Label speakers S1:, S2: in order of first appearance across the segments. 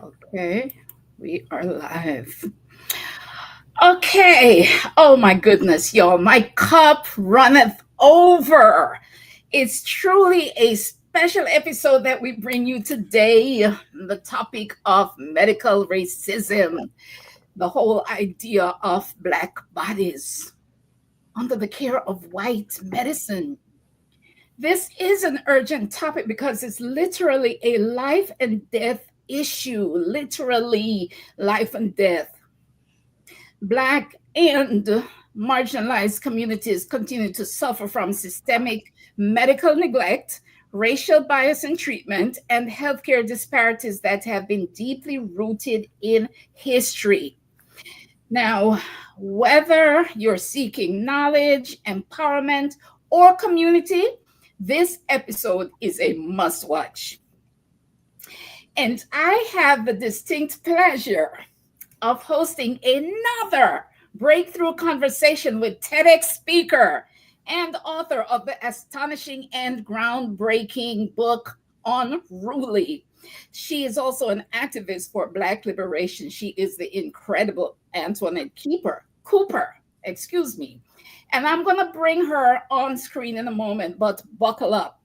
S1: Okay, we are live. Okay, oh my goodness, y'all, my cup runneth over. It's truly a special episode that we bring you today. The topic of medical racism, the whole idea of Black bodies under the care of white medicine. This is an urgent topic because it's literally a life and death issue, literally life and death. Black and marginalized communities continue to suffer from systemic medical neglect, racial bias in treatment, and healthcare disparities that have been deeply rooted in history. Now, whether you're seeking knowledge, empowerment, or community, this episode is a must watch. And I have the distinct pleasure of hosting another breakthrough conversation with TEDx speaker and author of the astonishing and groundbreaking book Unruly. She is also an activist for Black liberation. She is the incredible Antoinette Cooper, excuse me. And I'm going to bring her on screen in a moment, but buckle up.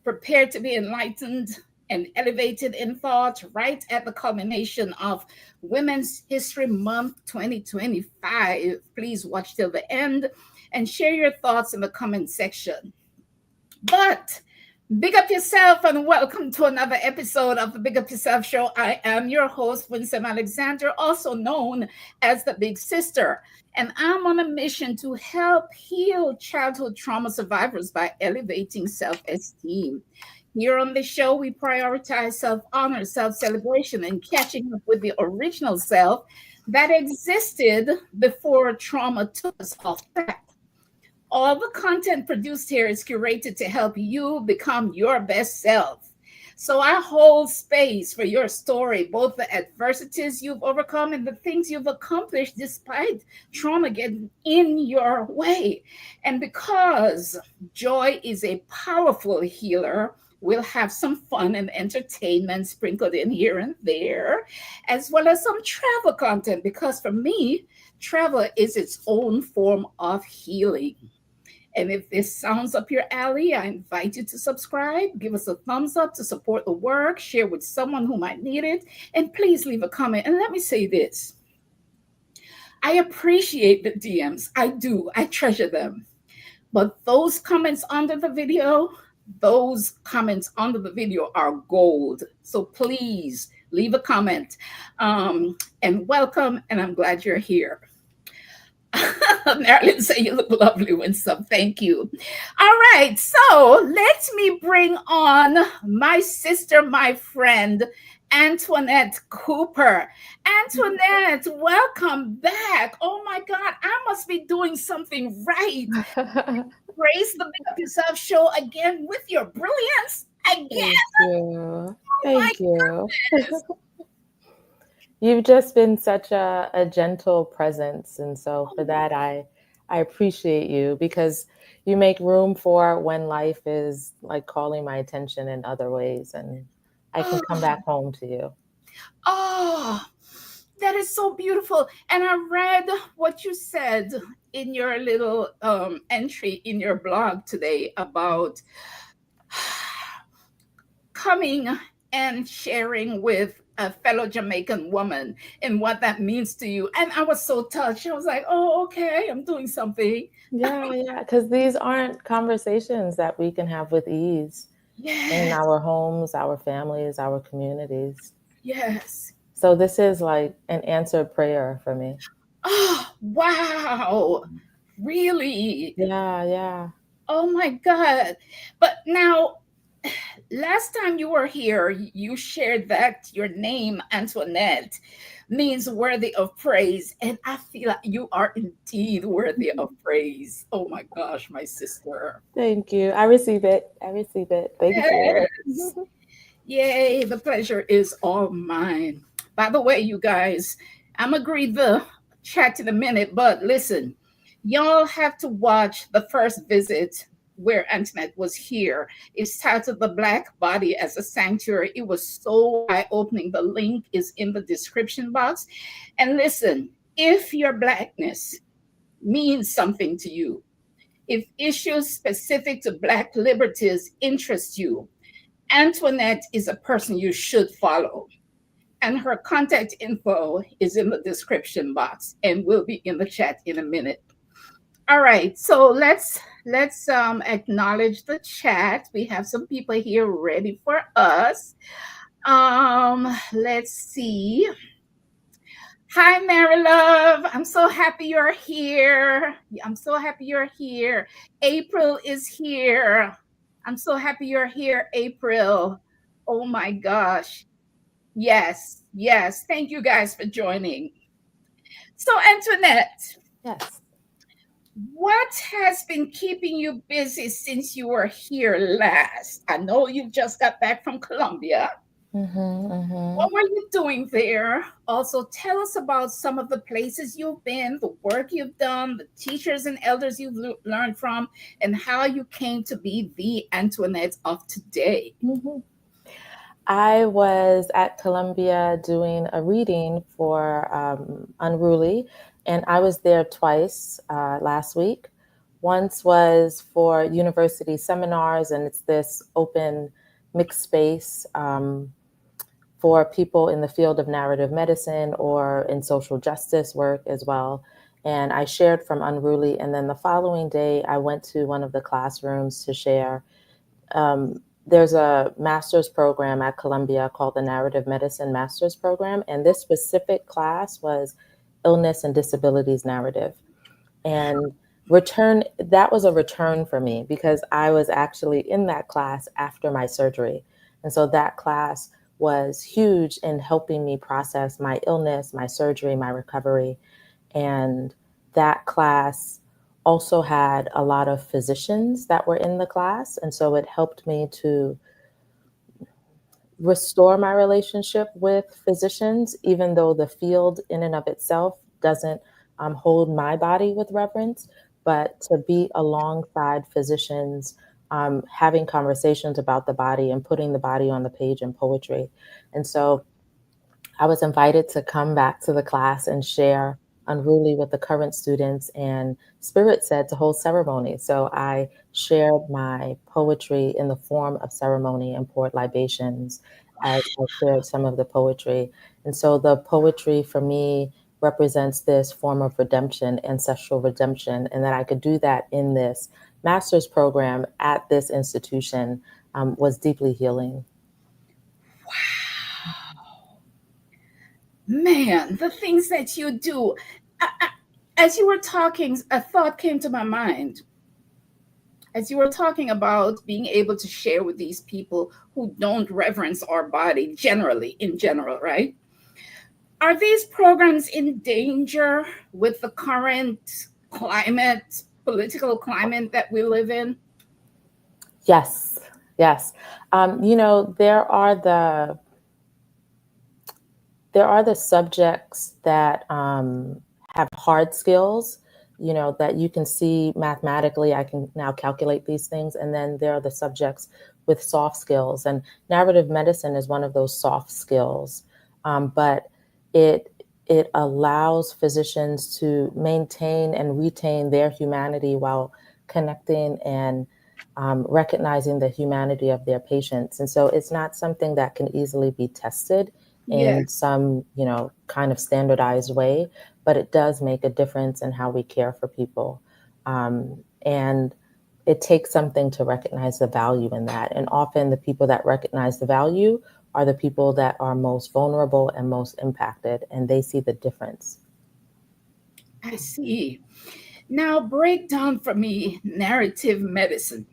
S1: Prepare to be enlightened and elevated in thought right at the culmination of Women's History Month 2025. Please watch till the end and share your thoughts in the comment section. But big up yourself and welcome to another episode of the Big Up YuSelf Show. I am your host, Winsome Alexander, also known as the Big Sister. And I'm on a mission to help heal childhood trauma survivors by elevating self-esteem. Here on the show, we prioritize self-honor, self-celebration, and catching up with the original self that existed before trauma took us off track. All the content produced here is curated to help you become your best self. So I hold space for your story, both the adversities you've overcome and the things you've accomplished despite trauma getting in your way. And because joy is a powerful healer, we'll have some fun and entertainment sprinkled in here and there, as well as some travel content, because for me, travel is its own form of healing. And if this sounds up your alley, I invite you to subscribe, give us a thumbs up to support the work, share with someone who might need it, and please leave a comment. And let me say this. I appreciate the DMs. I do. I treasure them. But those comments under the video are gold. So please leave a comment and welcome. And I'm glad you're here. Marilyn say you look lovely, Winsome. Thank you. All right, so let me bring on my sister, my friend, Antoinette Cooper. Antoinette, welcome back. Oh my God, I must be doing something right. Grace the Big Up YuSelf Show again with your brilliance again.
S2: Thank you. Thank you. You've just been such a gentle presence. And so for that, I appreciate you because you make room for when life is like calling my attention in other ways and I can come back home to you.
S1: Oh, that is so beautiful. And I read what you said in your little entry in your blog today about coming and sharing with a fellow Jamaican woman and what that means to you. And I was so touched. I was like, oh, okay, I'm doing something.
S2: Yeah, because these aren't conversations that we can have with ease in our homes, our families, our communities.
S1: Yes.
S2: So this is like an answered prayer for me.
S1: Oh, wow. Really?
S2: Yeah.
S1: Oh my God. But now, last time you were here, you shared that your name, Antoinette, means worthy of praise. And I feel like you are indeed worthy of praise. Oh my gosh, my sister.
S2: Thank you. I receive it. Thank you.
S1: Yes. Yay, the pleasure is all mine. By the way, you guys, I'm gonna read the chat in a minute, but listen, y'all have to watch the first visit where Antoinette was here. It's titled The Black Body as a Sanctuary. It was so eye-opening. The link is in the description box. And listen, if your Blackness means something to you, if issues specific to Black liberties interest you, Antoinette is a person you should follow. And her contact info is in the description box and will be in the chat in a minute. All right, so let's acknowledge the chat. We have some people here ready for us. Let's see. Hi, Mary Love. I'm so happy you're here. I'm so happy you're here. April is here. I'm so happy you're here, April. Oh my gosh. Yes, yes. Thank you guys for joining. So, Antoinette.
S2: Yes.
S1: What has been keeping you busy since you were here last? I know you just got back from Colombia. What were you doing there? Also, tell us about some of the places you've been, the work you've done, the teachers and elders you've learned from, and how you came to be the Antoinette of today.
S2: I was at Columbia doing a reading for Unruly, and I was there twice last week. Once was for university seminars, and it's this open mixed space for people in the field of narrative medicine or in social justice work as well. And I shared from Unruly, and then the following day I went to one of the classrooms to share. There's a master's program at Columbia called the Narrative Medicine Master's Program, and this specific class was Illness and Disabilities Narrative. And that was a return for me because I was actually in that class after my surgery. And so that class was huge in helping me process my illness, my surgery, my recovery. And that class also had a lot of physicians that were in the class. And so it helped me to restore my relationship with physicians, even though the field in and of itself doesn't hold my body with reverence, but to be alongside physicians, having conversations about the body and putting the body on the page in poetry. And so I was invited to come back to the class and share Unruly with the current students, and Spirit said to hold ceremony. So I shared my poetry in the form of ceremony and poured libations as I shared some of the poetry. And so the poetry for me represents this form of redemption, ancestral redemption, and that I could do that in this master's program at this institution was deeply healing.
S1: Wow. Man, the things that you do. As you were talking, a thought came to my mind. As you were talking about being able to share with these people who don't reverence our body in general, right? Are these programs in danger with the current climate, political climate that we live in?
S2: Yes, yes. There are the subjects that have hard skills, that you can see mathematically. I can now calculate these things. And then there are the subjects with soft skills. And narrative medicine is one of those soft skills. But it allows physicians to maintain and retain their humanity while connecting and recognizing the humanity of their patients. And so it's not something that can easily be tested in some, kind of standardized way, but it does make a difference in how we care for people. And it takes something to recognize the value in that. And often the people that recognize the value are the people that are most vulnerable and most impacted, and they see the difference.
S1: I see. Now break down for me narrative medicine.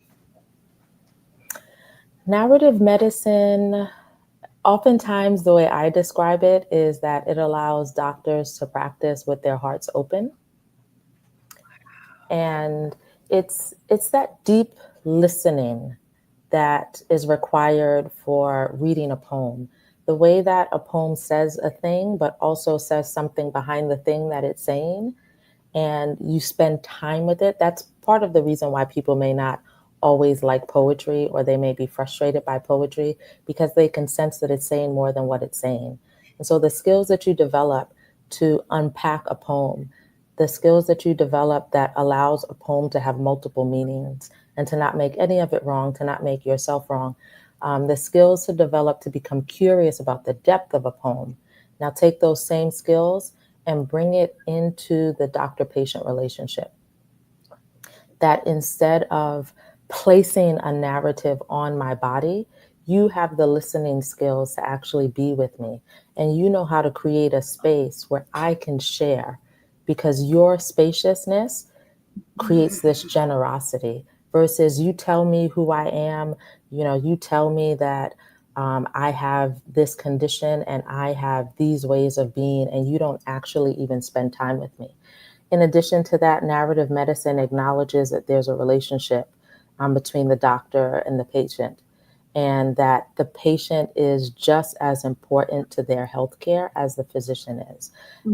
S2: Narrative medicine, oftentimes the way I describe it is that it allows doctors to practice with their hearts open. And it's that deep listening that is required for reading a poem. The way that a poem says a thing, but also says something behind the thing that it's saying, and you spend time with it. That's part of the reason why people may not always like poetry, or they may be frustrated by poetry because they can sense that it's saying more than what it's saying. And so the skills that you develop to unpack a poem, the skills that you develop that allows a poem to have multiple meanings and to not make any of it wrong, to not make yourself wrong, the skills to develop to become curious about the depth of a poem. Now take those same skills and bring it into the doctor-patient relationship. That instead of placing a narrative on my body, you have the listening skills to actually be with me. And you know how to create a space where I can share, because your spaciousness creates this generosity versus you tell me who I am, you tell me that I have this condition and I have these ways of being, and you don't actually even spend time with me. In addition to that, narrative medicine acknowledges that there's a relationship between the doctor and the patient, and that the patient is just as important to their healthcare as the physician is.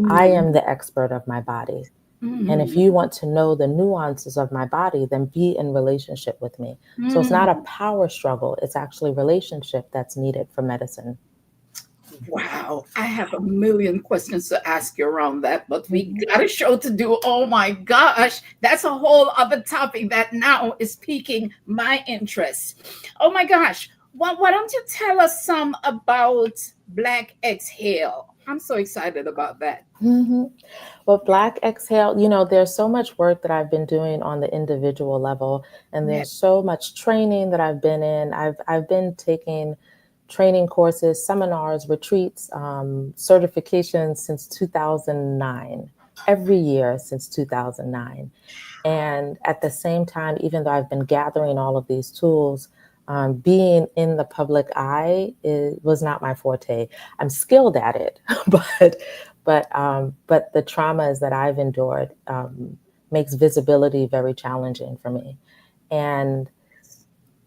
S2: I am the expert of my body. And if you want to know the nuances of my body, then be in relationship with me. So it's not a power struggle. It's actually relationship that's needed for medicine.
S1: Wow, I have a million questions to ask you around that, but we got a show to do. Oh my gosh, that's a whole other topic that now is piquing my interest. Oh my gosh, why don't you tell us some about Black Exhale? I'm so excited about that.
S2: Well, Black Exhale, there's so much work that I've been doing on the individual level, and
S1: Yeah.
S2: there's so much training that I've been in. I've been taking training courses, seminars, retreats, certifications since 2009, every year since 2009. And at the same time, even though I've been gathering all of these tools, being in the public eye was not my forte. I'm skilled at it, but the traumas that I've endured makes visibility very challenging for me. And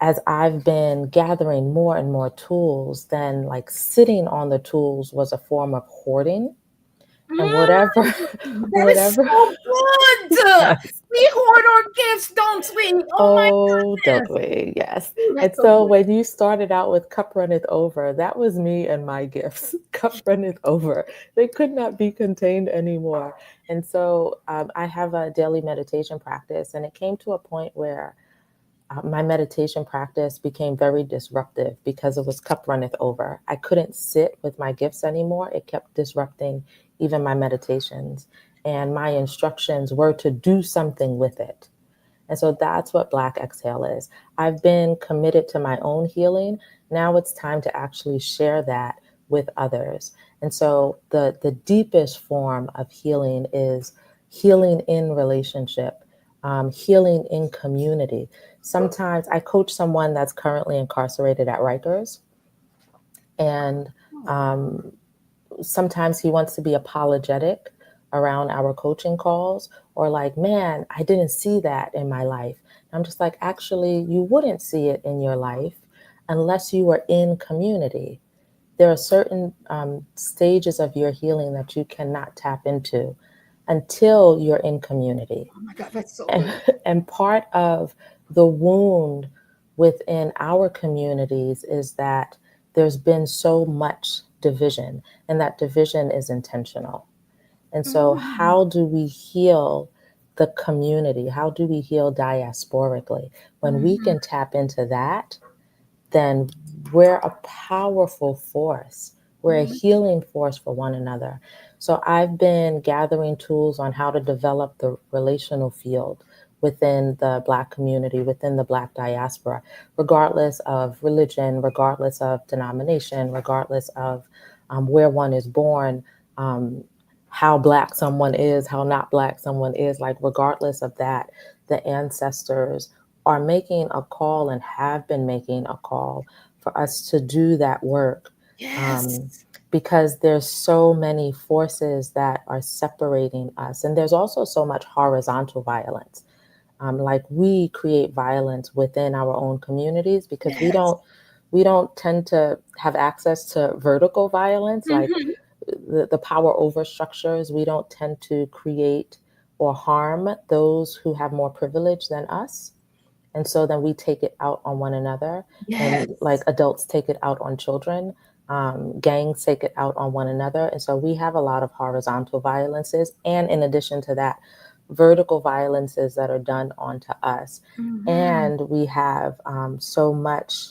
S2: as I've been gathering more and more tools, then like sitting on the tools was a form of hoarding. And whatever,
S1: That is
S2: whatever.
S1: so good.
S2: Yes.
S1: We hoard our gifts, don't we? Oh my
S2: Oh, don't
S1: goodness.
S2: we? Yes. And
S1: That's so
S2: so
S1: good.
S2: when you started out with Cup Runneth Over, that was me and my gifts. Cup Runneth Over. They could not be contained anymore. And so I have a daily meditation practice, and it came to a point where my meditation practice became very disruptive because it was cup runneth over. I couldn't sit with my gifts anymore. It kept disrupting even my meditations. And my instructions were to do something with it. And so that's what Black Exhale is. I've been committed to my own healing. Now it's time to actually share that with others. And so the deepest form of healing is healing in relationship, healing in community. Sometimes I coach someone that's currently incarcerated at Rikers, and sometimes he wants to be apologetic around our coaching calls, or like, man, I didn't see that in my life. I'm just like, actually, you wouldn't see it in your life unless you were in community. There are certain stages of your healing that you cannot tap into until you're in community.
S1: Oh my God, that's so
S2: And,
S1: good.
S2: and part of the wound within our communities is that there's been so much division, and that division is intentional. And so,
S1: Mm.
S2: how do we heal the community? How do we heal diasporically? When we
S1: Mhm.
S2: can tap into that, then we're a powerful force. We're a
S1: Mhm.
S2: healing force for one another. So I've been gathering tools on how to develop the relational field within the Black community, within the Black diaspora, regardless of religion, regardless of denomination, regardless of where one is born, um, how Black someone is, how not Black someone is, like regardless of that, the ancestors are making a call and have been making a call for us to do that work, um,
S1: Yes.
S2: because there's so many forces that are separating us, and there's also so much horizontal violence. Like we create violence within our own communities because we
S1: Yes.
S2: don't we don't tend to have access to vertical violence, like
S1: Mhm.
S2: the power over structures. We don't tend to create or harm those who have more privilege than us. And so then we take it out on one another,
S1: Yes.
S2: and like adults take it out on children. Gangs take it out on one another. And so we have a lot of horizontal violences. And in addition to that, vertical violences that are done onto us. And we have so much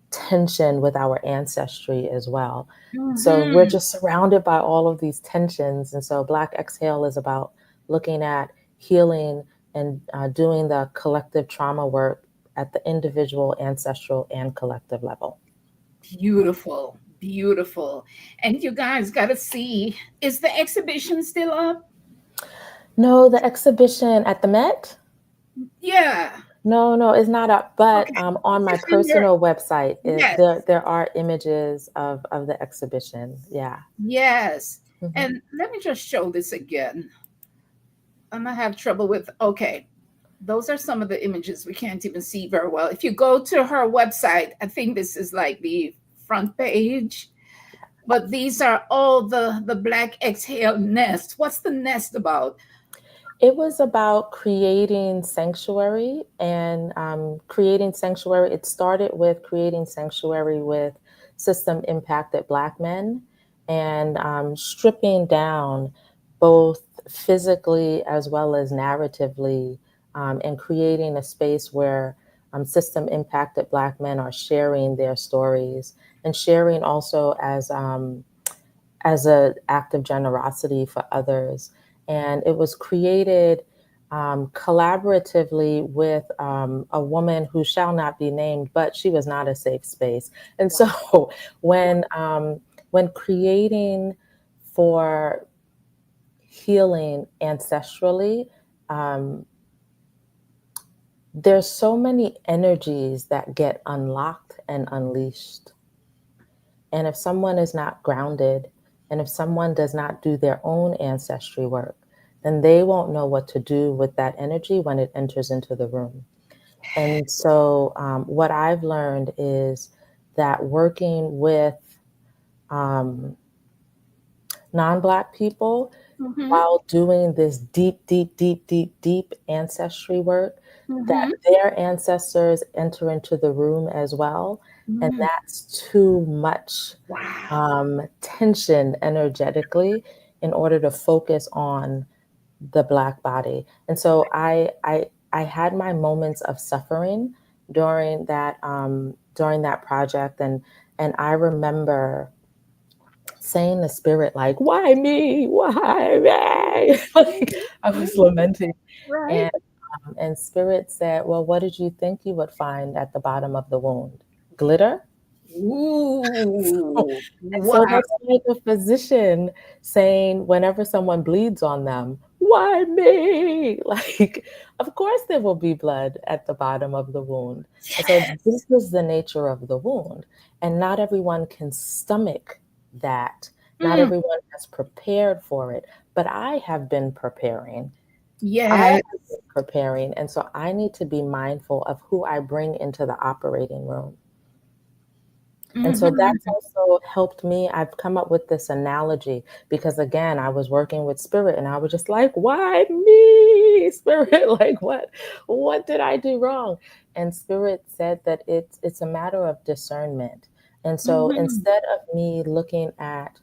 S2: tension with our ancestry as well. So we're just surrounded by all of these tensions. And so Black Exhale is about looking at healing and doing the collective trauma work at the individual, ancestral, and collective level.
S1: Beautiful, beautiful. And you guys got to see, is the exhibition still up?
S2: No, the exhibition at the Met?
S1: Yeah.
S2: No, it's not up. But
S1: Okay.
S2: on my
S1: Just in your,
S2: personal website,
S1: yes,
S2: there are images of the exhibition. Yeah.
S1: yes.
S2: Mhm.
S1: And let me just show this again. I'm gonna have trouble with, okay. Those are some of the images we can't even see very well. If you go to her website, I think this is like the front page, but these are all the Black Exhale nest. What's the nest about?
S2: It was about creating sanctuary and creating sanctuary. It started with creating sanctuary with system impacted Black men and stripping down both physically as well as narratively, and creating a space where system impacted Black men are sharing their stories and sharing also as an act of generosity for others. And it was created collaboratively with a woman who shall not be named, but she was not a safe space. And so when creating for healing ancestrally, um, there's so many energies that get unlocked and unleashed. And if someone is not grounded, and if someone does not do their own ancestry work, then they won't know what to do with that energy when it enters into the room. And so, what I've learned is that working with um, non Black people
S1: Mm-hmm.
S2: while doing this deep ancestry work, that
S1: Mm-hmm.
S2: their ancestors enter into the room as well. And
S1: Mm.
S2: that's too much
S1: Wow.
S2: tension energetically in order to focus on the Black body. And so I had my moments of suffering during that project, and I remember saying to spirit, like, why me? Why me? Like I was lamenting.
S1: Right.
S2: And spirit said, well, what did you think you would find at the bottom of the wound? Glitter?
S1: Ooh.
S2: And so
S1: Wow.
S2: that's like a physician saying, whenever someone bleeds on them, why me? Like, of course there will be blood at the bottom of the wound. And so this
S1: Yes.
S2: is the nature of the wound. And not everyone can stomach that. Not
S1: Mm.
S2: everyone has prepared for it. But I have been preparing. I
S1: Yes.
S2: have been preparing. And so I need to be mindful of who I bring into the operating room. And so that's
S1: Mm-hmm.
S2: also helped me. I've come up with this analogy because, again, I was working with spirit and I was just like, why me, spirit? Like, what did I do wrong? And spirit said that it's a matter of discernment. And so
S1: Mm-hmm.
S2: instead of me looking at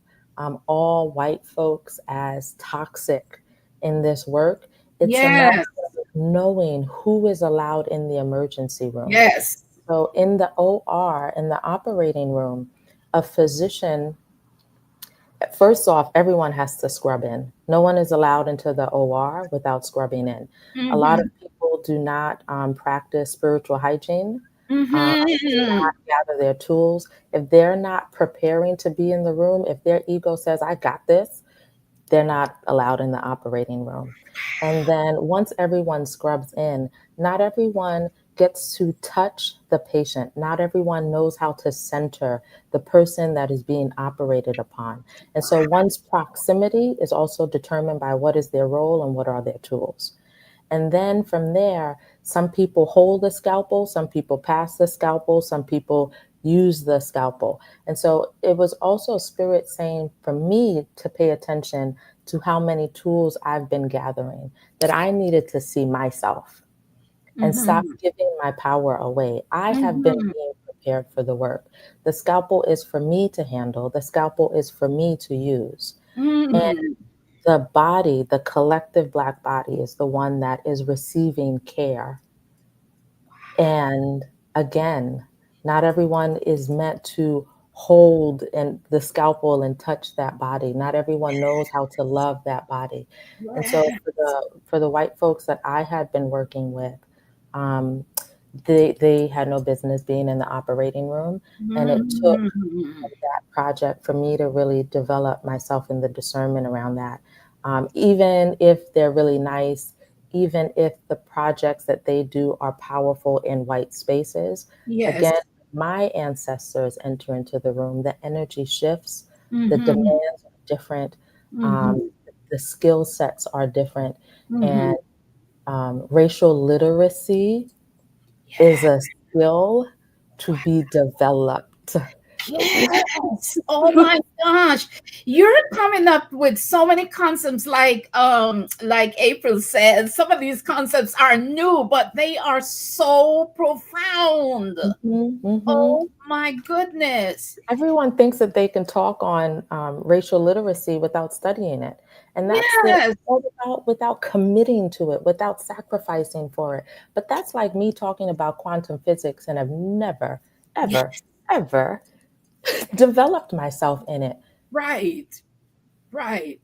S2: all white folks as toxic in this work, it's a matter
S1: Yes.
S2: of knowing who is allowed in the emergency room.
S1: Yes.
S2: So in the OR, in the operating room, a physician, first off, everyone has to scrub in. No one is allowed into the OR without scrubbing in. A lot of
S1: Mm-hmm.
S2: people do not practice spiritual hygiene, do
S1: Mm-hmm.
S2: not gather their tools. If they're not preparing to be in the room, if their ego says, I got this, they're not allowed in the operating room. And then once everyone scrubs in, not everyone gets to touch the patient. Not everyone knows how to center the person that is being operated upon. And so one's proximity is also determined by what is their role and what are their tools. And then from there, some people hold the scalpel, some people pass the scalpel, some people use the scalpel. And so it was also spirit saying for me to pay attention to how many tools I've been gathering, that I needed to see myself. and stop
S1: Mhm.
S2: giving my power away. I have been
S1: Mhm.
S2: being prepared for the work. The scalpel is for me to handle, the scalpel is for me to use. And
S1: Mhm.
S2: the body, the collective Black body, is the one that is receiving care. And again, not everyone is meant to hold and the scalpel and touch that body. Not everyone knows how to love that body. And so
S1: Yes.
S2: for the white folks that I had been working with, um, they had no business being in the operating room. And it took
S1: Mhm.
S2: that project for me to really develop myself in the discernment around that. Even if they're really nice, even if the projects that they do are powerful in white spaces,
S1: Yes.
S2: again, my ancestors enter into the room, the energy shifts, the
S1: Mhm.
S2: demands are different, um,
S1: Mhm.
S2: the skill sets are different, and
S1: Mhm.
S2: racial literacy is
S1: Yeah.
S2: a skill to be developed.
S1: Yes. Oh my gosh. You're coming up with so many concepts like April said, some of these concepts are new, but they are so profound.
S2: Mhm, mhm.
S1: Oh my goodness.
S2: Everyone thinks that they can talk on racial literacy without studying it, and that's the
S1: Yes.
S2: all without committing to it, without sacrificing for it. But that's like me talking about quantum physics, and I've never, ever,
S1: Yes.
S2: ever developed myself in it.
S1: Right. Right.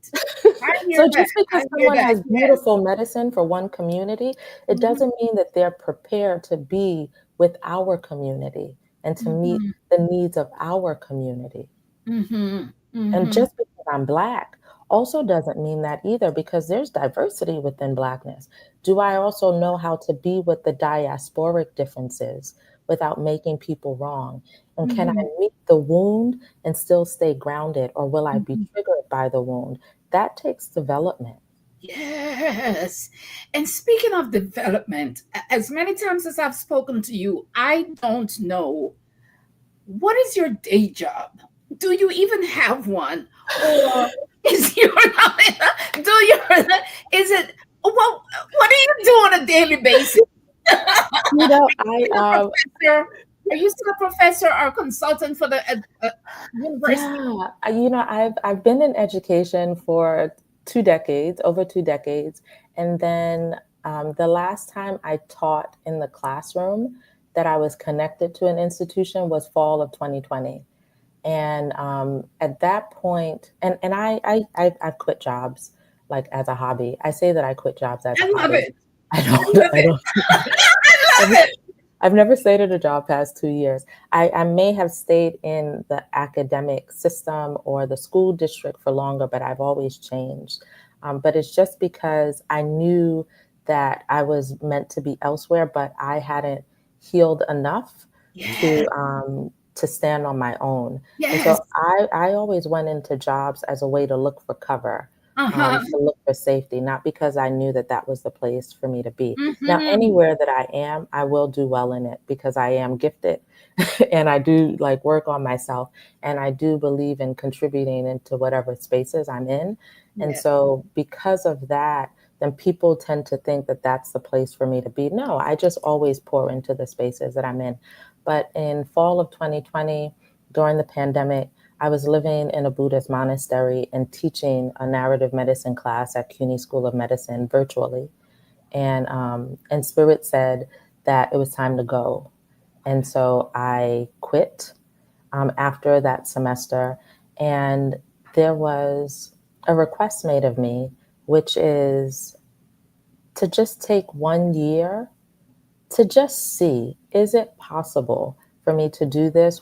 S1: I hear
S2: So
S1: that.
S2: just
S1: I
S2: because
S1: hear
S2: someone
S1: that.
S2: has
S1: Yes.
S2: beautiful medicine for one community, it
S1: Mhm.
S2: doesn't mean that they're prepared to be with our community and to meet
S1: Mhm.
S2: the needs of our community.
S1: Mhm.
S2: And
S1: Mhm.
S2: just because I'm Black also doesn't mean that either, because there's diversity within Blackness. Do I also know how to be with the diasporic differences without making people wrong? And can I
S1: Mhm.
S2: meet the wound and still stay grounded, or will I be
S1: Mhm.
S2: triggered by the wound? That takes development.
S1: Yes. And speaking of development, as many times as I've spoken to you, I don't know what is your day job? Do you even have one? Or is your do you is it what do you do on a daily basis?
S2: You know,
S1: Still a professor? Are you still a professor or consultant for the university?
S2: yeah, I've been in education for 2 decades, over 2 decades, and then the last time I taught in the classroom that I was connected to an institution was fall of 2020. And at that point, and I've quit jobs like as a hobby. I say that I quit jobs as a
S1: I love
S2: hobby.
S1: it.
S2: I
S1: I
S2: don't,
S1: love
S2: I
S1: it.
S2: don't.
S1: I love it.
S2: I've never stayed at a job past 2 years. I may have stayed in the academic system or the school district for longer, but I've always changed. But it's just because I knew that I was meant to be elsewhere, but I hadn't healed enough
S1: Yes.
S2: to stand on my own. And
S1: Yes.
S2: so I always went into jobs as a way to look for cover,
S1: Uh-huh.
S2: to look for safety, not because I knew that that was the place for me to be. Now,
S1: Mhm.
S2: anywhere that I am, I will do well in it because I am gifted and I do like work on myself and I do believe in contributing into whatever spaces I'm in. And
S1: Yes.
S2: so, because of that, then people tend to think that that's the place for me to be. No, I just always pour into the spaces that I'm in. But in fall of 2020, during the pandemic, I was living in a Buddhist monastery and teaching a narrative medicine class at CUNY School of Medicine virtually. And Spirit said that it was time to go. And so I quit after that semester. And there was a request made of me, which is to just take 1 year to just see, is it possible for me to do this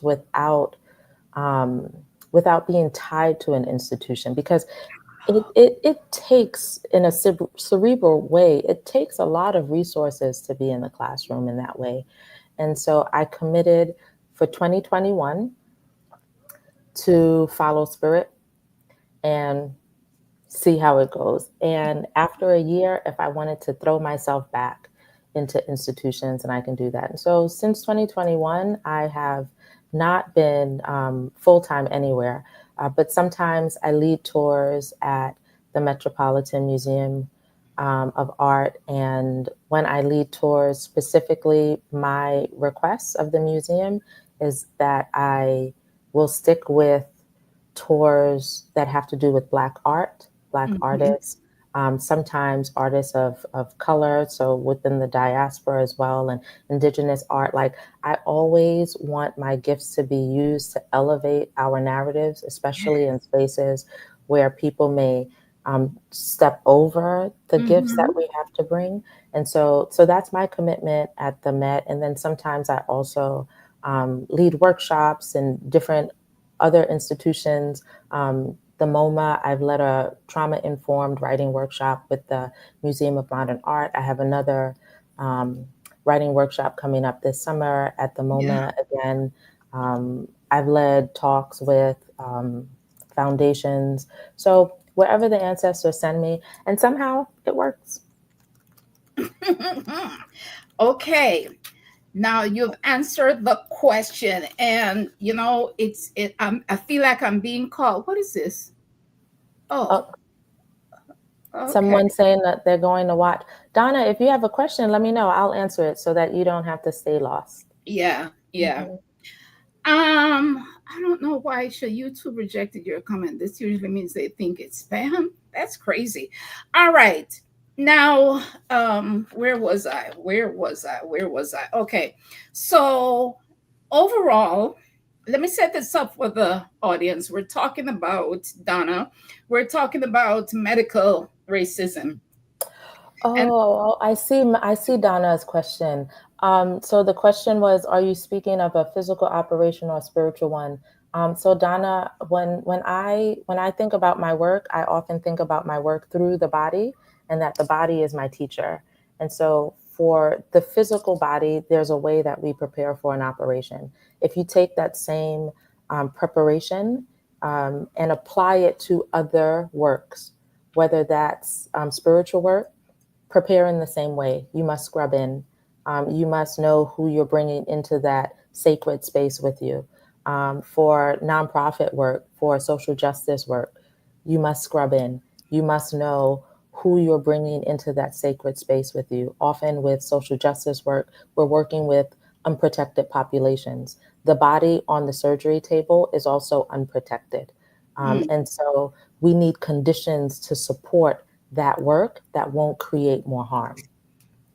S2: um, without being tied to an institution? Because it takes, in a cerebral way, it takes a lot of resources to be in the classroom in that way. And so I committed for 2021 to follow Spirit and see how it goes. And after a year, if I wanted to throw myself back into institutions, and I can do that. And so since 2021, I have not been full time anywhere, but sometimes I lead tours at the Metropolitan Museum. of art. And when I lead tours, specifically, my request of the museum is that I will stick with tours that have to do with Black art, Black artists, sometimes artists of color, so within the diaspora as well, and indigenous art. Like, I always want my gifts to be used to elevate our narratives, especially in spaces where people may step over the gifts that we have to bring. And so that's my commitment at the Met. And then sometimes I also lead workshops in different other institutions. The MoMA, I've led a trauma-informed writing workshop with the Museum of Modern Art. I have another writing workshop coming up this summer at the MoMA again. I've led talks with foundations. So wherever the ancestors send me, and somehow it works.
S1: Okay. Now you've answered the question, and I feel like I'm being called. What is this? Oh, okay.
S2: Someone saying that they're going to watch. Donna, if you have a question, let me know. I'll answer it so that you don't have to stay lost.
S1: Yeah. I don't know why YouTube rejected your comment. This usually means they think it's spam. That's crazy. All right. Now, where was I? Okay. So overall, let me set this up for the audience. We're talking about, Donna, we're talking about medical racism.
S2: Oh, I see Donna's question. So the question was, are you speaking of a physical operation or a spiritual one? So Donna, when I think about my work, I often think about my work through the body, and that the body is my teacher. And so for the physical body, there's a way that we prepare for an operation. If you take that same preparation and apply it to other works, whether that's spiritual work, prepare in the same way. You must scrub in. You must know who you're bringing into that sacred space with you. For nonprofit work, for social justice work, you must scrub in. You must know who you're bringing into that sacred space with you. Often with social justice work, we're working with unprotected populations. The body on the surgery table is also unprotected. And so we need conditions to support that work that won't create more harm.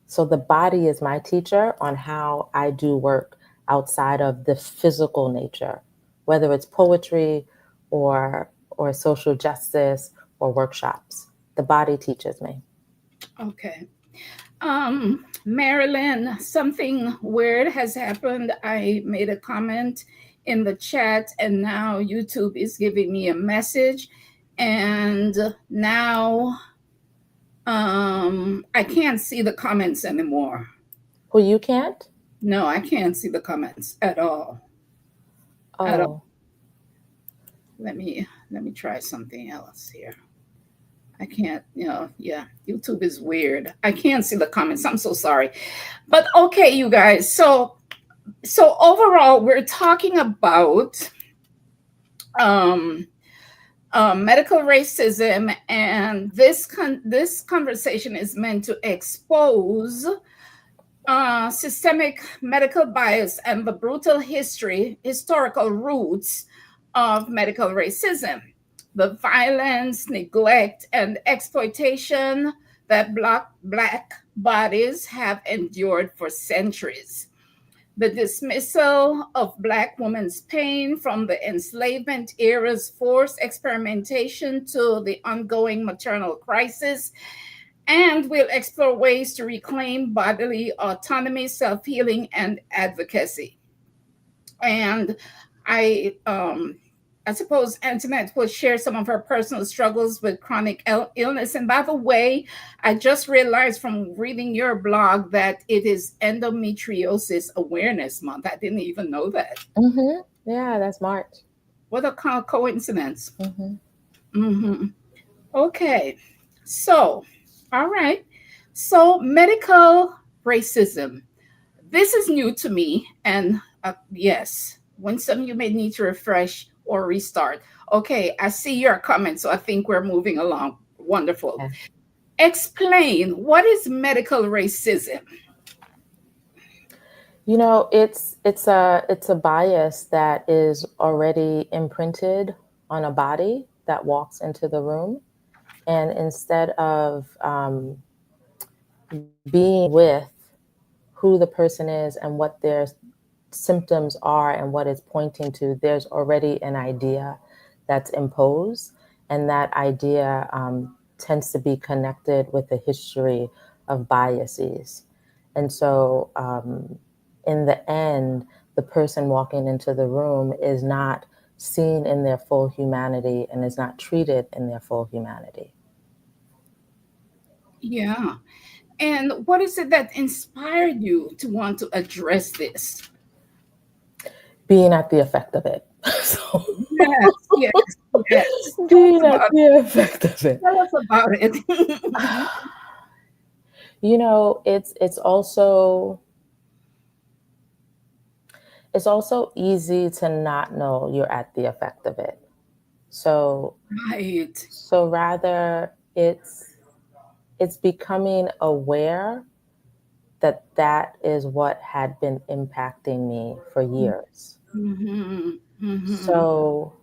S2: So the body is my teacher on how I do work outside of the physical nature, whether it's poetry or social justice or workshops. The body teaches me.
S1: Okay. Marilyn, something weird has happened. I made a comment in the chat, and now YouTube is giving me a message, and now I can't see the comments anymore.
S2: Well, you can't?
S1: No, I can't see the comments at all.
S2: Oh.
S1: At all. Let me try something else here. I can't, YouTube is weird. I can't see the comments. I'm so sorry. But okay, you guys. So overall, we're talking about medical racism, and this conversation is meant to expose systemic medical bias and the brutal historical roots of medical racism, the violence, neglect, and exploitation that Black bodies have endured for centuries. The dismissal of Black women's pain, from the enslavement era's forced experimentation to the ongoing maternal crisis, and we'll explore ways to reclaim bodily autonomy, self-healing, and advocacy. And I suppose Antoinette will share some of her personal struggles with chronic illness. And by the way, I just realized from reading your blog that it is Endometriosis Awareness Month. I didn't even know that.
S2: Yeah, that's March.
S1: What a coincidence. Okay, so, all right. So medical racism. This is new to me. And yes, Winston, you may need to refresh or restart. Okay, I see your comment, so I think we're moving along. Wonderful. Explain, what is medical racism?
S2: You know, it's a bias that is already imprinted on a body that walks into the room, and instead of being with who the person is and what their symptoms are and what it's pointing to, there's already an idea that's imposed, and that idea tends to be connected with a history of biases. And so, in the end, the person walking into the room is not seen in their full humanity and is not treated in their full humanity.
S1: Yeah. And what is it that inspired you to want to address this?
S2: Being at the effect of it. So,
S1: Yes, yes, yes.
S2: being at the effect of it.
S1: Tell us about it.
S2: You know, it's also easy to not know you're at the effect of it. So
S1: Right.
S2: so rather it's becoming aware that that is what had been impacting me for years.
S1: Mm-hmm. Mm-hmm.
S2: So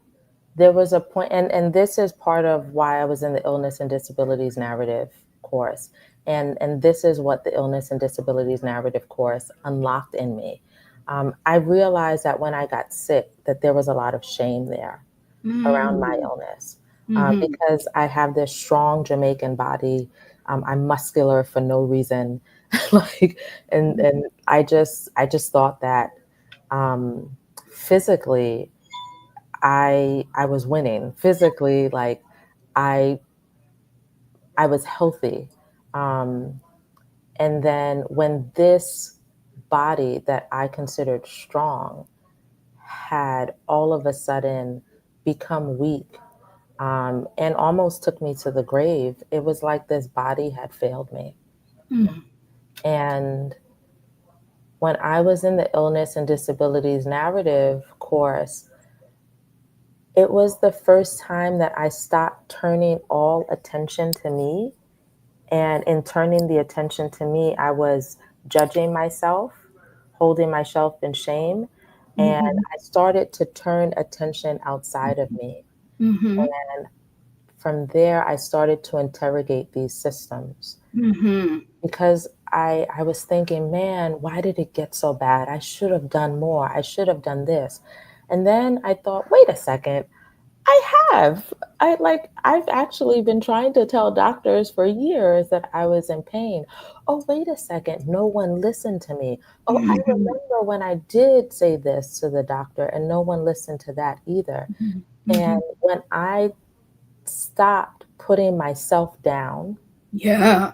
S2: there was a point, and this is part of why I was in the illness and disabilities narrative course. And this is what the illness and disabilities narrative course unlocked in me. I realized that when I got sick, that there was a lot of shame there around my
S1: Mm-hmm.
S2: illness,
S1: Mm-hmm.
S2: because I have this strong Jamaican body. I'm muscular for no reason, like, and I just thought that physically I was winning. Physically, like I I was healthy. Um, and then when this body that I considered strong had all of a sudden become weak, and almost took me to the grave, it was like this body had failed me.
S1: Mm-hmm.
S2: And when I was in the illness and disabilities narrative course, it was the first time that I stopped turning all attention to me. And in turning the attention to me, I was judging myself, holding myself in shame. And
S1: Mm-hmm.
S2: I started to turn attention outside of me.
S1: Mm-hmm.
S2: And from there, I started to interrogate these systems,
S1: Mm-hmm.
S2: because I was thinking, man, why did it get so bad? I should have done more. I should have done this. And then I thought, wait a second, I have. I've actually been trying to tell doctors for years that I was in pain. Oh, wait a second, no one listened to me. Oh, I
S1: Mm-hmm.
S2: remember when I did say this to the doctor and no one listened to that either.
S1: Mm-hmm.
S2: And when I stopped putting myself down
S1: Yeah.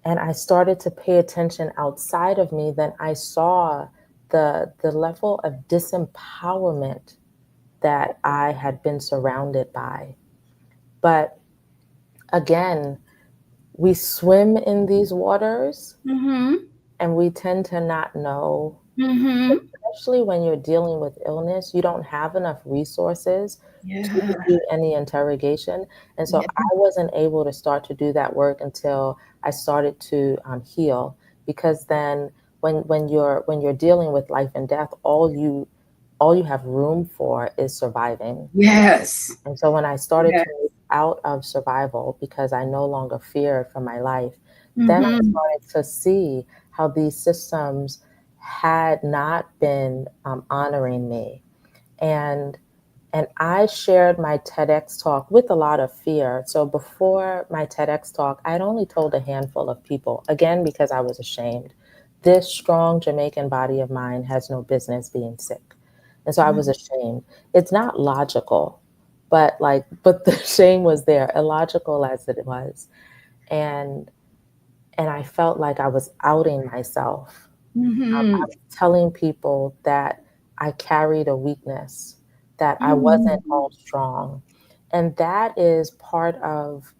S2: and I started to pay attention outside of me, then I saw the level of disempowerment that I had been surrounded by. But again, we swim in these waters
S1: Mm-hmm.
S2: and we tend to not know,
S1: Mm-hmm.
S2: especially when you're dealing with illness, you don't have enough resources to
S1: Yeah.
S2: do any interrogation. And so
S1: Yeah.
S2: I wasn't able to start to do that work until I started to heal. Because then when you're dealing with life and death, all you have room for is surviving.
S1: Yes.
S2: And so when I started
S1: Yes.
S2: to move out of survival because I no longer feared for my life, then I
S1: Mm-hmm.
S2: started to see how these systems had not been honoring me. And I shared my TEDx talk with a lot of fear. So before my TEDx talk, I'd only told a handful of people, again, because I was ashamed. This strong Jamaican body of mine has no business being sick. And so I was ashamed. It's not logical, but the shame was there, illogical as it was. And I felt like I was outing myself. I
S1: Mm-hmm.
S2: was telling people that I carried a weakness, that I wasn't
S1: Mm-hmm.
S2: all strong. And that is part of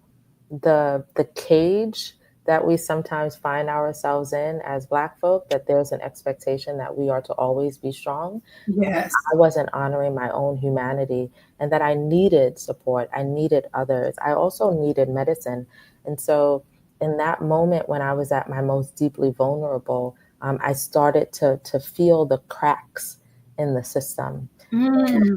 S2: the cage that we sometimes find ourselves in as Black folk, that there's an expectation that we are to always be strong.
S1: Yes.
S2: I wasn't honoring my own humanity, and that I needed support. I needed others. I also needed medicine. And so in that moment when I was at my most deeply vulnerable, I started to feel the cracks in the system.
S1: Mm.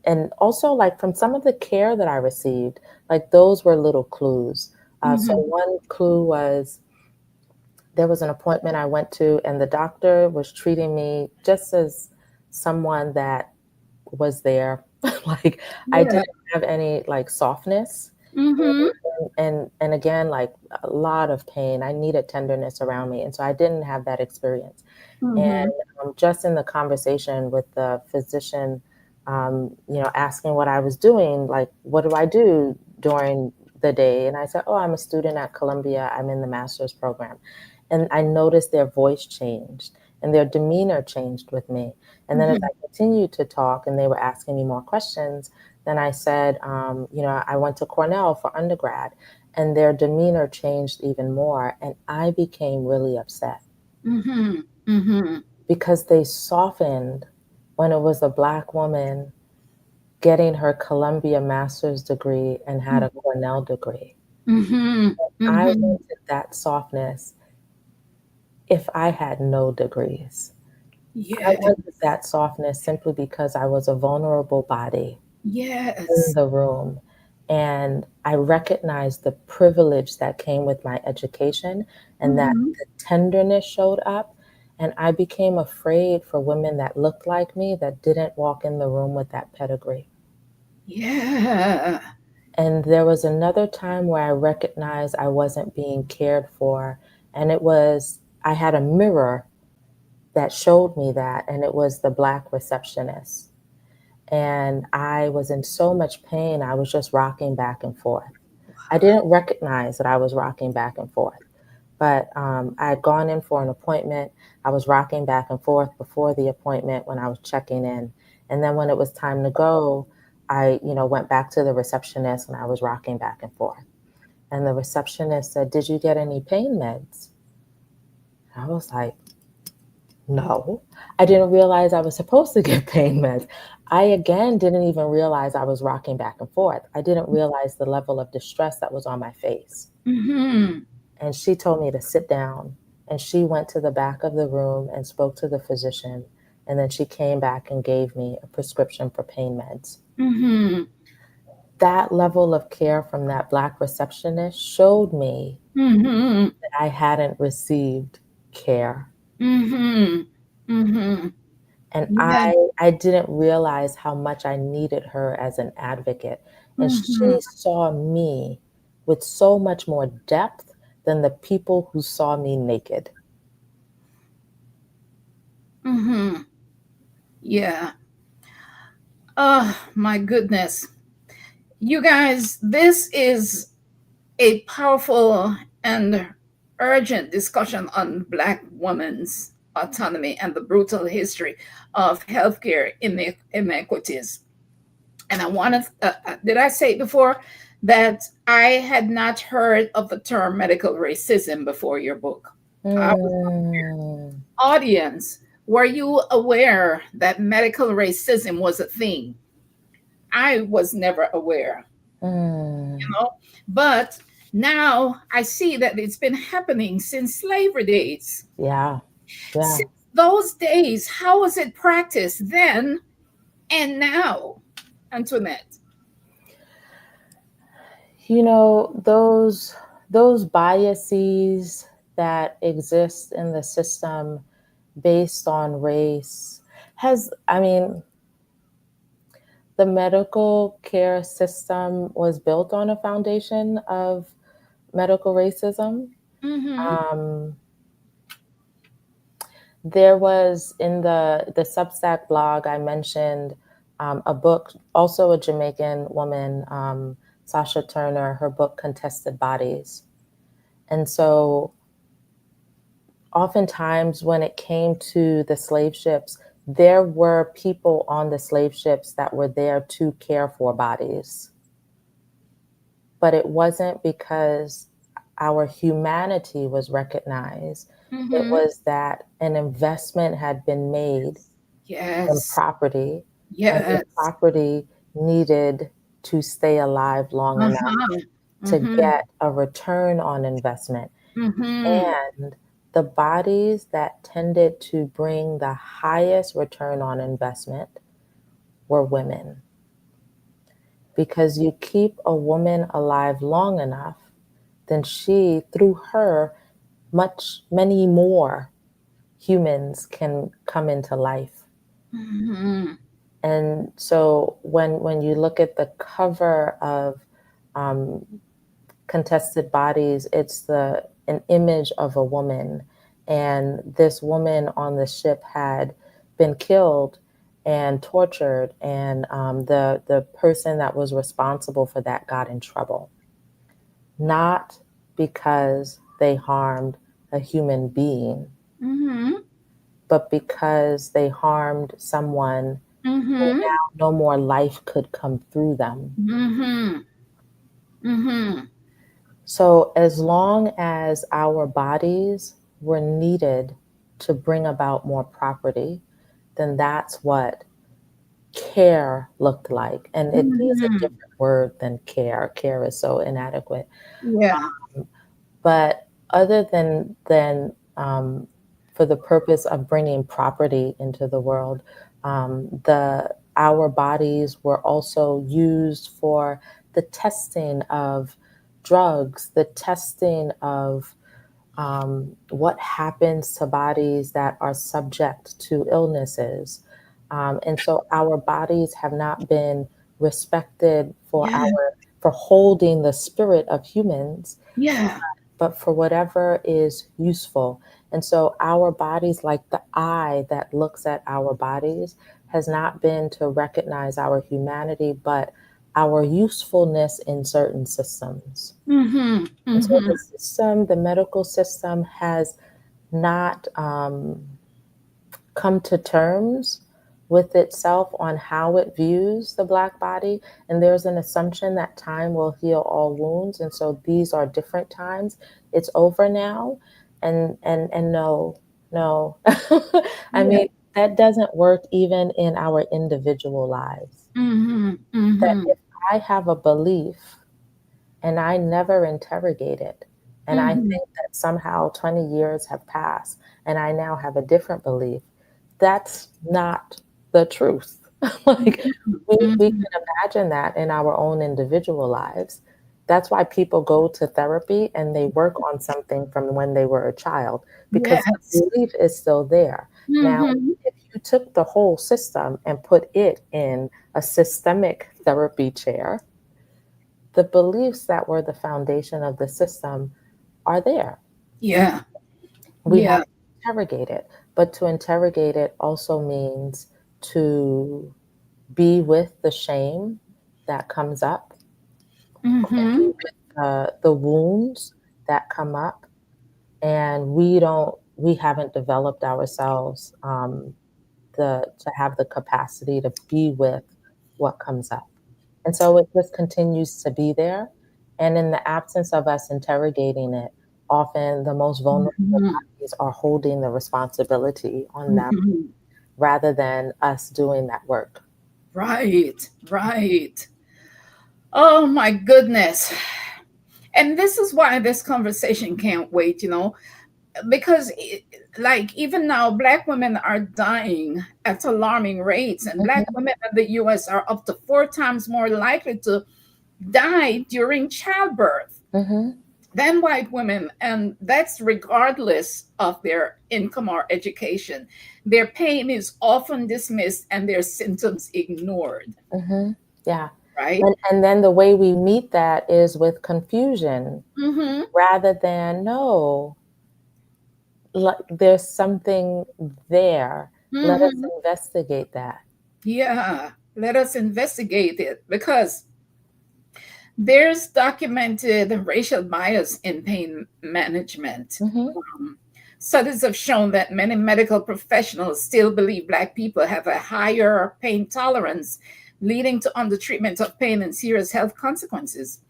S2: And also, like, from some of the care that I received, like, those were little clues. So
S1: Mhm.
S2: one clue was, there was an appointment I went to, and the doctor was treating me just as someone that was there. Like, I
S1: Yeah.
S2: didn't have any, like, softness.
S1: Mhm.
S2: And again, like, a lot of pain. I needed tenderness around me, and so I didn't have that experience.
S1: Mhm.
S2: And just in the conversation with the physician, asking what I was doing, like, what do I do during the day? And I said, oh, I'm a student at Columbia. I'm in the master's program. And I noticed their voice changed and their demeanor changed with me. And then as
S1: Mhm.
S2: I continued to talk and they were asking me more questions, then I said, I went to Cornell for undergrad, and their demeanor changed even more. And I became really upset
S1: Mhm. Mhm.
S2: because they softened when it was a Black woman getting her Columbia master's degree and had a Cornell degree.
S1: Mhm.
S2: I
S1: Mhm.
S2: wanted that softness if I had no degrees. I
S1: Yeah.
S2: wanted that softness simply because I was a vulnerable body in
S1: Yes.
S2: the room. And I recognized the privilege that came with my education, and that
S1: Mhm.
S2: the tenderness showed up. And I became afraid for women that looked like me that didn't walk in the room with that pedigree.
S1: Yeah.
S2: And there was another time where I recognized I wasn't being cared for. And it was, I had a mirror that showed me that, and it was the Black receptionist. And I was in so much pain, I was just rocking back and forth. I didn't recognize that I was rocking back and forth, but I had gone in for an appointment. I was rocking back and forth before the appointment when I was checking in. And then when it was time to go, I, went back to the receptionist and I was rocking back and forth. And the receptionist said, "Did you get any pain meds?" I was like, no. I didn't realize I was supposed to get pain meds. I again didn't even realize I was rocking back and forth. I didn't realize the level of distress that was on my face.
S1: Mhm.
S2: And she told me to sit down. And she went to the back of the room and spoke to the physician. And then she came back and gave me a prescription for pain meds.
S1: Mhm.
S2: That level of care from that Black receptionist showed me
S1: Mhm.
S2: that I hadn't received care.
S1: Mhm. Mhm.
S2: And
S1: Yeah.
S2: I didn't realize how much I needed her as an advocate. And
S1: Mhm.
S2: she saw me with so much more depth than the people who saw me naked.
S1: Mhm. Yeah. Oh my goodness. You guys, this is a powerful and urgent discussion on Black women's autonomy and the brutal history of healthcare inequities. And I want to, did I say before that I had not heard of the term medical racism before your book? I was,
S2: Mm,
S1: audience, were you aware that medical racism was a thing? I was never aware,
S2: mm.
S1: but now I see that it's been happening since slavery days.
S2: Yeah, yeah.
S1: Since those days, how was it practiced then and now, Antoinette?
S2: Those biases that exist in the system based on race has, I mean, the medical care system was built on a foundation of medical racism.
S1: Mm-hmm.
S2: Um, there was in the Substack blog I mentioned a book, also a Jamaican woman, Sasha Turner, her book Contested Bodies. And so oftentimes when it came to the slave ships, there were people on the slave ships that were there to care for bodies. But it wasn't because our humanity was recognized. It
S1: Mm-hmm.
S2: was that an investment had been made in
S1: Yes.
S2: property, and the
S1: Yes.
S2: property needed to stay alive long enough
S1: Uh-huh.
S2: to
S1: Mm-hmm.
S2: get a return on investment.
S1: Mm-hmm.
S2: And the bodies that tended to bring the highest return on investment were women. Because you keep a woman alive long enough, then she, through her, many more humans can come into life.
S1: Mm-hmm.
S2: And so when you look at the cover of um, Contested Bodies, it's an image of a woman, and this woman on the ship had been killed and tortured, and the person that was responsible for that got in trouble, not because they harmed a human being,
S1: Mm-hmm.
S2: but because they harmed someone who
S1: Mm-hmm.
S2: now no more life could come through them.
S1: Mm-hmm. Mm-hmm.
S2: So, as long as our bodies were needed to bring about more property, then that's what care looked like. And it needs a
S1: Mm-hmm.
S2: different word than care. Care is so inadequate.
S1: Yeah.
S2: But other than for the purpose of bringing property into the world, our bodies were also used for the testing of drugs, the testing of what happens to bodies that are subject to illnesses. And so our bodies have not been respected
S1: Yeah.
S2: for holding the spirit of humans,
S1: Yeah.
S2: but for whatever is useful. And so our bodies, like the eye that looks at our bodies, has not been to recognize our humanity, but our usefulness in certain systems.
S1: Mm-hmm.
S2: And so
S1: Mm-hmm.
S2: the medical system has not come to terms with itself on how it views the Black body. And there's an assumption that time will heal all wounds. And so these are different times. It's over now. And no, no. I
S1: Yeah.
S2: mean, that doesn't work even in our individual lives.
S1: Mm-hmm.
S2: That
S1: Mm-hmm.
S2: if I have a belief and I never interrogate it, and I
S1: Mm-hmm.
S2: think that somehow 20 years have passed and I now have a different belief, that's not the truth. Like we
S1: Mm-hmm.
S2: can imagine that in our own individual lives. That's why people go to therapy and they work on something from when they were a child, because
S1: Yes.
S2: the belief is still there. Now,
S1: Mm-hmm.
S2: if you took the whole system and put it in a systemic therapy chair, the beliefs that were the foundation of the system are there.
S1: Yeah.
S2: We have
S1: Yeah.
S2: to interrogate it. But to interrogate it also means to be with the shame that comes up,
S1: Mm-hmm.
S2: be with the wounds that come up, and we haven't developed ourselves to have the capacity to be with what comes up. And so it just continues to be there. And in the absence of us interrogating it, often the most vulnerable
S1: Mm-hmm.
S2: bodies are holding the responsibility on them
S1: Mm-hmm.
S2: rather than us doing that work.
S1: Right. Right. Oh my goodness. And this is why this conversation can't wait, because like even now Black women are dying at alarming rates, and Black
S2: Mhm,
S1: women in the US are up to 4 times more likely to die during childbirth
S2: mhm.
S1: than white women, and that's regardless of their income or education. Their pain is often dismissed and their symptoms ignored,
S2: Yeah.
S1: right?
S2: And then the way we meet that is with confusion
S1: Mm-hmm.
S2: rather than, no, like, there's something there. Let us
S1: Mm-hmm.
S2: investigate that.
S1: Yeah, let us investigate it, because there's documented racial bias in pain management.
S2: Hmm.
S1: Um, Studies have shown that many medical professionals still believe Black people have a higher pain tolerance, leading to undertreatment of pain and serious health consequences.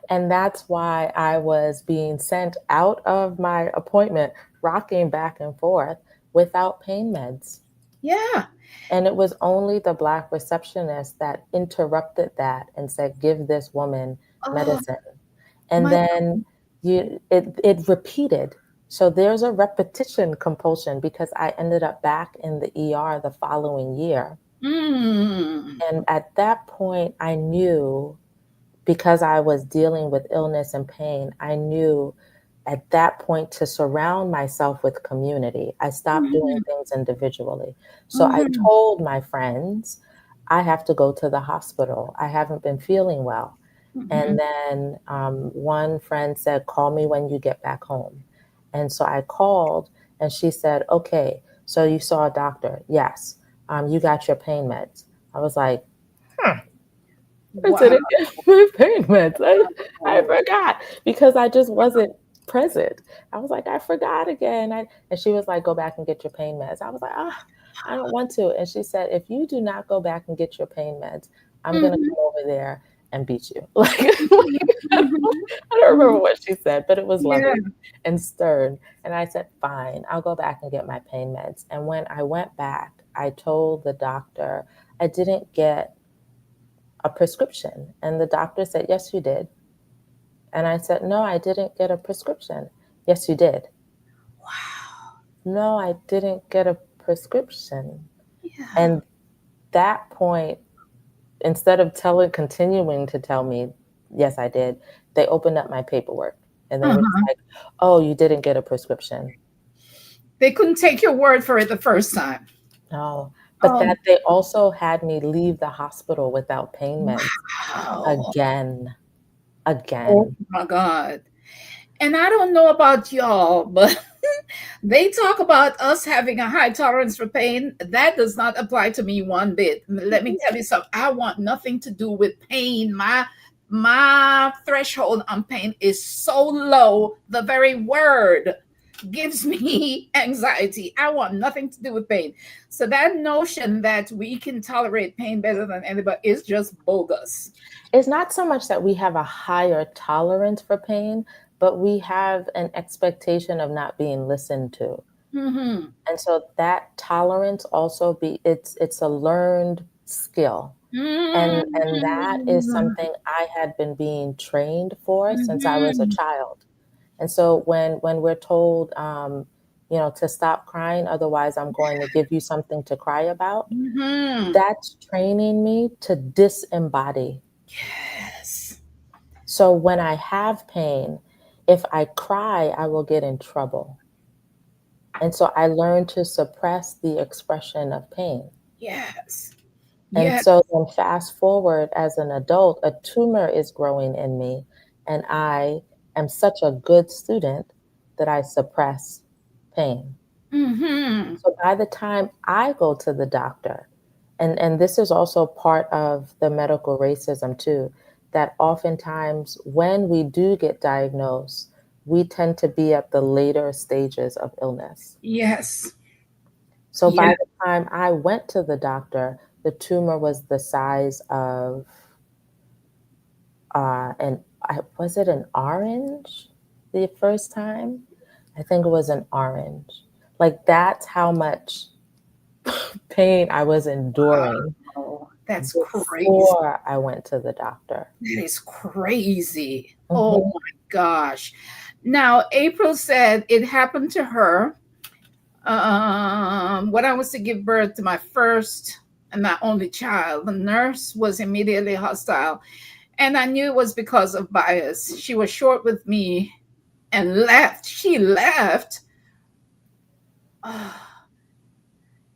S2: And that's why I was being sent out of my appointment, rocking back and forth without pain meds.
S1: Yeah.
S2: And it was only the Black receptionist that interrupted that and said, give this woman
S1: Oh,
S2: medicine. And
S1: My
S2: then it repeated. So there's a repetition compulsion because I ended up back in the ER the following year.
S1: mm,
S2: And at that point, I knew, because I was dealing with illness and pain, I knew at that point to surround myself with community. I stopped doing
S1: mhm,
S2: things individually. So I
S1: mhm,
S2: told my friends, I have to go to the hospital. I haven't been feeling well. And
S1: mhm.
S2: then one friend said, call me when you get back home. And so I called and she said, okay, so you saw a doctor? Yes. You got your pain meds. I was like, I
S1: Wow.
S2: didn't get my pain meds. I forgot because I just wasn't present. I was like, I forgot again. And she was like, go back and get your pain meds. I was like, I don't want to. And she said, if you do not go back and get your pain meds, I'm going to
S1: Mhm,
S2: come over there and beat you. Like,
S1: mhm, mhm,
S2: I don't remember
S1: mhm.
S2: what she said, but it was
S1: Yeah.
S2: lovely and stern. And I said, fine, I'll go back and get my pain meds. And when I went back, I told the doctor I didn't get a prescription. And the doctor said, yes, you did. And I said, no, I didn't get a prescription. Yes, you did.
S1: Wow.
S2: No, I didn't get a prescription.
S1: Yeah.
S2: And that point, instead of continuing to tell me, yes, I did, they opened up my paperwork and they were just
S1: Uh-huh.
S2: like, oh, you didn't get a prescription.
S1: They couldn't take your word for it the first time.
S2: No. But
S1: Oh,
S2: that they also had me leave the hospital without pain meds
S1: wow.
S2: again,
S1: Oh
S2: again.
S1: my God. And I don't know about y'all, but they talk about us having a high tolerance for pain. That does not apply to me one bit. Let me tell you something. I want nothing to do with pain. My threshold on pain is so low. The very word gives me anxiety. I want nothing to do with pain. So that notion that we can tolerate pain better than anybody is just bogus.
S2: It's not so much that we have a higher tolerance for pain, but we have an expectation of not being listened to.
S1: Mm-hmm.
S2: And so that tolerance also it's a learned skill. And that is
S1: Mm-hmm.
S2: something I had been being trained for since I was a
S1: Mm-hmm.
S2: child. And so when we're told to stop crying, otherwise I'm going to give you something to cry about,
S1: Mm-hmm.
S2: that's training me to disembody.
S1: Yes.
S2: So when I have pain, if I cry, I will get in trouble. And so I learned to suppress the expression of pain.
S1: Yes.
S2: And
S1: Yes.
S2: so then fast forward as an adult, a tumor is growing in me, and I am such a good student that I suppress pain.
S1: Mm-hmm.
S2: So by the time I go to the doctor, and this is also part of the medical racism too, that oftentimes when we do get diagnosed, we tend to be at the later stages of illness.
S1: Yes.
S2: So
S1: Yeah.
S2: by the time I went to the doctor, the tumor was the size of was it an orange the first time? I think it was an orange. Like that's how much pain I was enduring
S1: Oh, that's crazy.
S2: before I went to the doctor.
S1: That is crazy. Oh
S2: Mhm.
S1: my gosh. Now, April said it happened to her when I was to give birth to my first and my only child. The nurse was immediately hostile, and I knew it was because of bias. She was short with me and left. She left.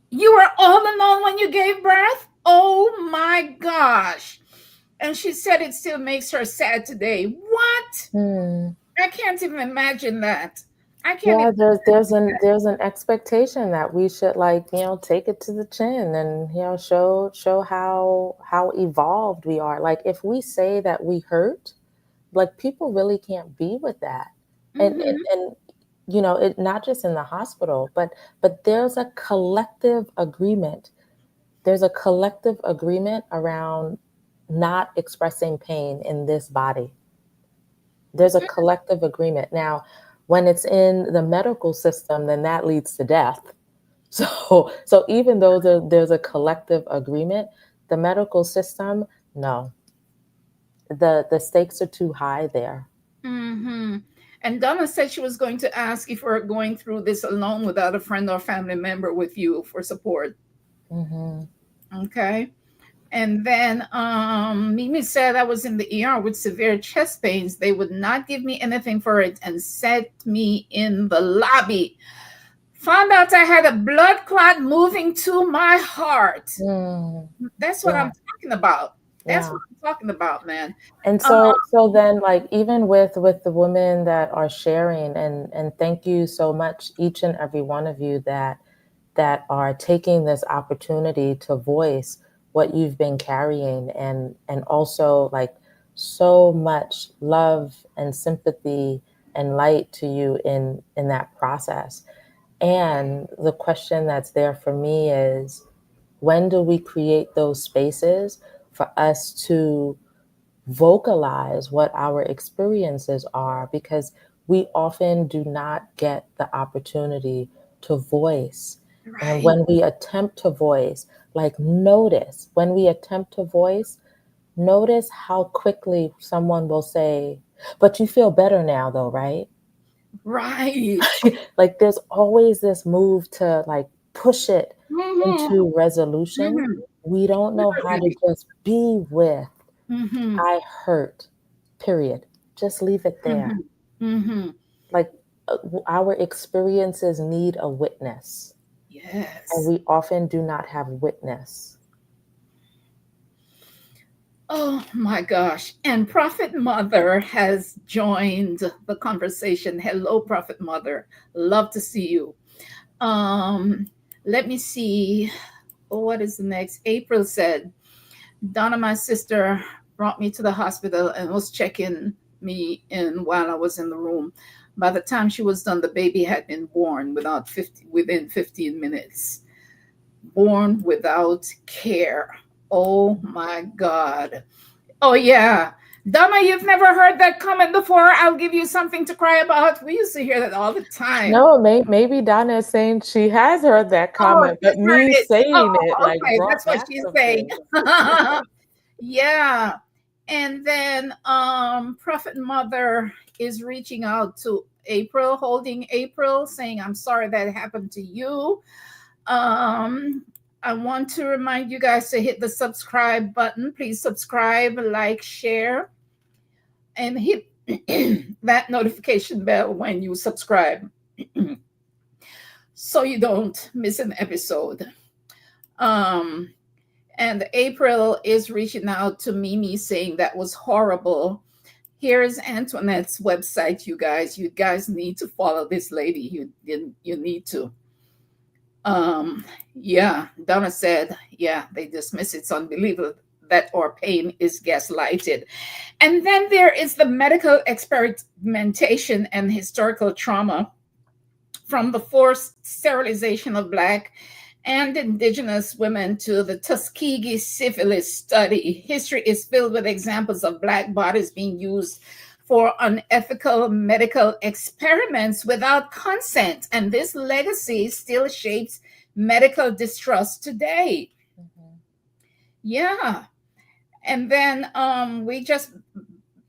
S1: You were all alone when you gave birth? Oh my gosh. And she said it still makes her sad today. What?
S2: Hmm.
S1: I can't even imagine that. I can't
S2: Yeah,
S1: even
S2: there's an expectation that we should take it to the chin and show how evolved we are. Like if we say that we hurt, like people really can't be with that. And and,
S1: imagine.
S2: and it not just in the hospital, but there's a collective agreement. There's a collective agreement around not expressing pain in this body. There's a collective agreement. Now, when it's in the medical system, then that leads to death. So even though there's a collective agreement, the medical system, no, the stakes are too high there.
S1: Mm-hmm. And Donna said she was going to ask if we're going through this alone without a friend or family member with you for support.
S2: Mm-hmm.
S1: Okay. And then Mimi said I was in the ER with severe chest pains. They would not give me anything for it and set me in the lobby. Found out I had a blood clot moving to my heart.
S2: Mm.
S1: That's what I'm
S2: Yeah.
S1: talking about. That's
S2: Yeah.
S1: what I'm talking about, man.
S2: And
S1: Uh,
S2: so then, like, even with the women that are sharing, and thank you so much, each and every one of you that are taking this opportunity to voice what you've been carrying, and also, like, so much love and sympathy and light to you in that process. And the question that's there for me is, when do we create those spaces for us to vocalize what our experiences are? Because we often do not get the opportunity to voice. And
S1: right,
S2: when we attempt to voice, like, notice when we attempt to voice, notice how quickly someone will say, but you feel better now though, right?
S1: right.
S2: Like, there's always this move to, like, push it
S1: Mm-hmm.
S2: into resolution.
S1: Mm-hmm.
S2: We don't know how to
S1: Literally.
S2: just be with,
S1: Mm-hmm.
S2: I hurt, period. Just leave it there.
S1: Mm-hmm. Mm-hmm.
S2: Like, our experiences need a witness, and
S1: Yes.
S2: we often do not have witness.
S1: Oh my gosh. And Prophet Mother has joined the conversation. Hello, Prophet Mother. Love to see you. Um, Let me see. Oh, what is the next? April said, Donna, my sister, brought me to the hospital and was checking me in while I was in the room. By the time she was done, the baby had been born within 15 minutes. Born without care. Oh my God. Oh yeah. Donna, you've never heard that comment before. I'll give you something to cry about. We used to hear that all the time.
S2: No, maybe Donna is saying she has heard that
S1: Oh,
S2: comment, but
S1: she's heard
S2: me
S1: it.
S2: saying it,
S1: Oh,
S2: like,
S1: okay.
S2: brought
S1: That's what
S2: back
S1: she's
S2: some
S1: saying.
S2: things.
S1: Yeah. And then Prophet Mother is reaching out to April, holding April, saying, I'm sorry that happened to you. I want to remind you guys to hit the subscribe button. Please subscribe, like, share, and hit that notification bell when you subscribe so you don't miss an episode. Um, and April is reaching out to Mimi saying that was horrible. Here's Antoinette's website, you guys. You guys need to follow this lady. You need to. Um, yeah, Donna said, yeah, they dismiss it. It's unbelievable that our pain is gaslighted. And then there is the medical experimentation and historical trauma from the forced sterilization of Black and Indigenous women to the Tuskegee syphilis study. History is filled with examples of Black bodies being used for unethical medical experiments without consent. And this legacy still shapes medical distrust today.
S2: Mhm.
S1: Yeah. And then we just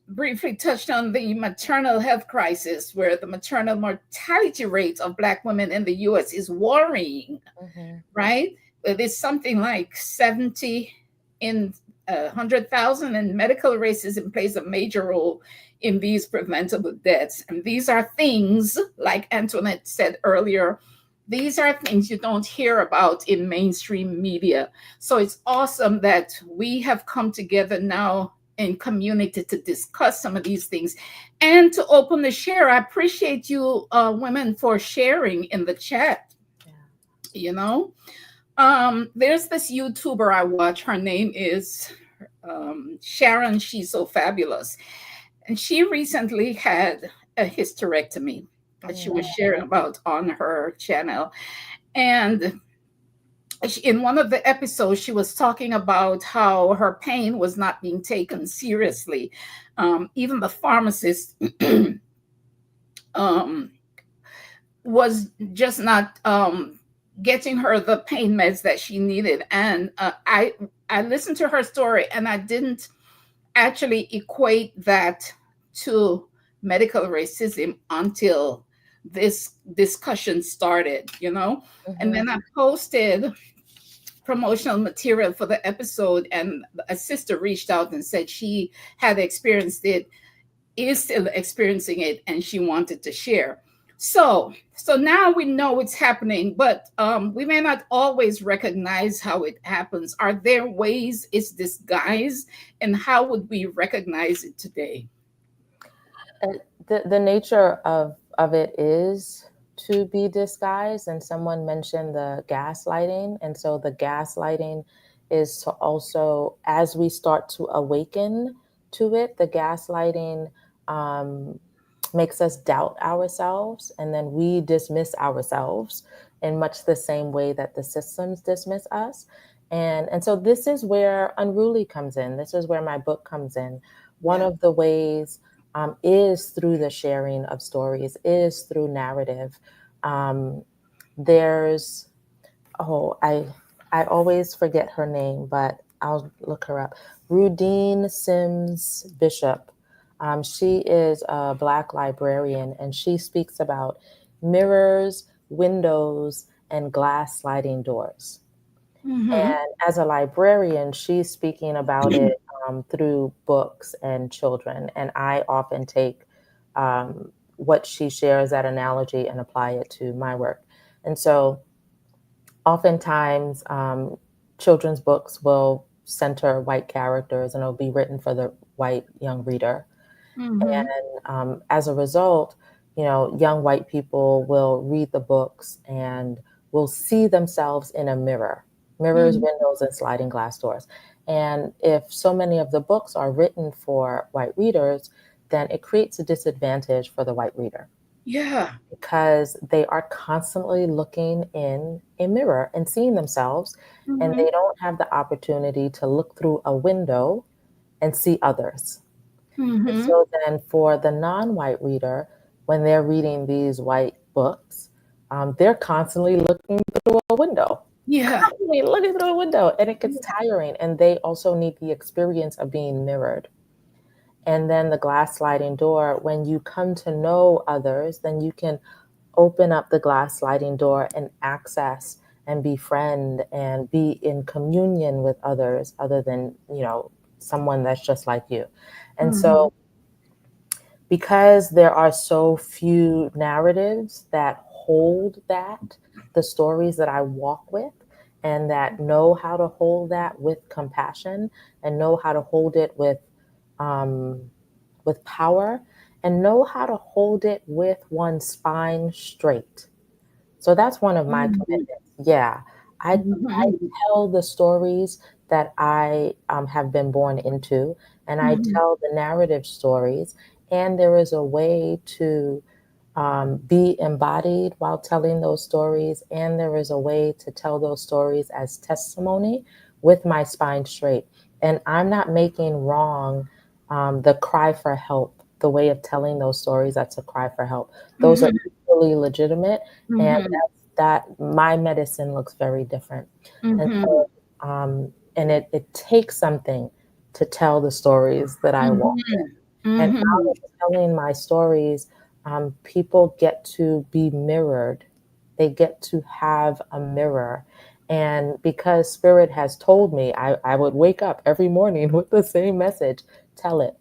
S1: briefly touched on the maternal health crisis, where the maternal mortality rate of Black women in the US is worrying,
S2: Mhm.
S1: right? It is something like 70 in 100,000, and medical racism plays a major role in these preventable deaths. And these are things, like Antoinette said earlier, these are things you don't hear about in mainstream media. So it's awesome that we have come together now in community to discuss some of these things and to open the share. I appreciate you women for sharing in the chat.
S2: Yeah.
S1: You know, there's this YouTuber I watch. Her name is Sharon. She's so fabulous. And she recently had a hysterectomy that she was
S2: Mm.
S1: sharing about on her channel. And in one of the episodes, she was talking about how her pain was not being taken seriously. Even the pharmacist um, was just not getting her the pain meds that she needed. And I listened to her story, and I didn't actually equate that to medical racism until this discussion started, you know? And
S2: Mm-hmm.
S1: then I posted promotional material for the episode, and a sister reached out and said she had experienced it, is still experiencing it, and she wanted to share. So now we know it's happening, but we may not always recognize how it happens. Are there ways it's disguised, and how would we recognize it today?
S2: And the nature of it is to be disguised. And someone mentioned the gaslighting. And so the gaslighting is to also, as we start to awaken to it, the gaslighting um, makes us doubt ourselves, and then we dismiss ourselves in much the same way that the systems dismiss us. And so this is where Unruly comes in. This is where my book comes in. One
S1: Yeah.
S2: of the ways is through the sharing of stories, is through narrative. Um, there's, oh, I always forget her name, but I'll look her up. Rudine Sims Bishop. She is a Black librarian, and she speaks about mirrors, windows, and glass sliding doors.
S1: Mm-hmm.
S2: And as a librarian, she's speaking about it through books and children. And I often take what she shares, that analogy, and apply it to my work. And so oftentimes, children's books will center white characters and it'll be written for the white young reader.
S1: Mm-hmm.
S2: And as a result, young white people will read the books and will see themselves in a mirror, mirrors,
S1: Mm-hmm.
S2: windows, and sliding glass doors. And if so many of the books are written for white readers, then it creates a disadvantage for the white reader
S1: Yeah.
S2: because they are constantly looking in a mirror and seeing themselves, and
S1: Mm-hmm.
S2: they don't have the opportunity to look through a window and see others. And
S1: Mm-hmm.
S2: so then for the non-white reader, when they're reading these white books, they're constantly looking through a window,
S1: Yeah.
S2: constantly looking through a window, and it gets tiring. And they also need the experience of being mirrored. And then the glass sliding door, when you come to know others, then you can open up the glass sliding door and access and befriend and be in communion with others other than, someone that's just like you. And
S1: Mm-hmm.
S2: so because there are so few narratives that hold that, the stories that I walk with, and that know how to hold that with compassion and know how to hold it um, with power and know how to hold it with one spine straight. So that's one of my
S1: Mm-hmm.
S2: commitments. Yeah, I
S1: Mm-hmm.
S2: tell the stories that I have been born into, and I
S1: Mm-hmm.
S2: tell the narrative stories. And there is a way to be embodied while telling those stories, and there is a way to tell those stories as testimony with my spine straight. And I'm not making wrong the cry for help, the way of telling those stories. That's a cry for help. Those are
S1: Mm-hmm.
S2: equally legitimate, and
S1: Mm-hmm.
S2: that my medicine looks very different. And
S1: Mm-hmm.
S2: so, and it takes something to tell the stories that I walk in.
S1: Mm-hmm.
S2: And
S1: Mm-hmm.
S2: out of telling my stories, people get to be mirrored. They get to have a mirror. And because Spirit has told me I would wake up every morning with the same message, tell it,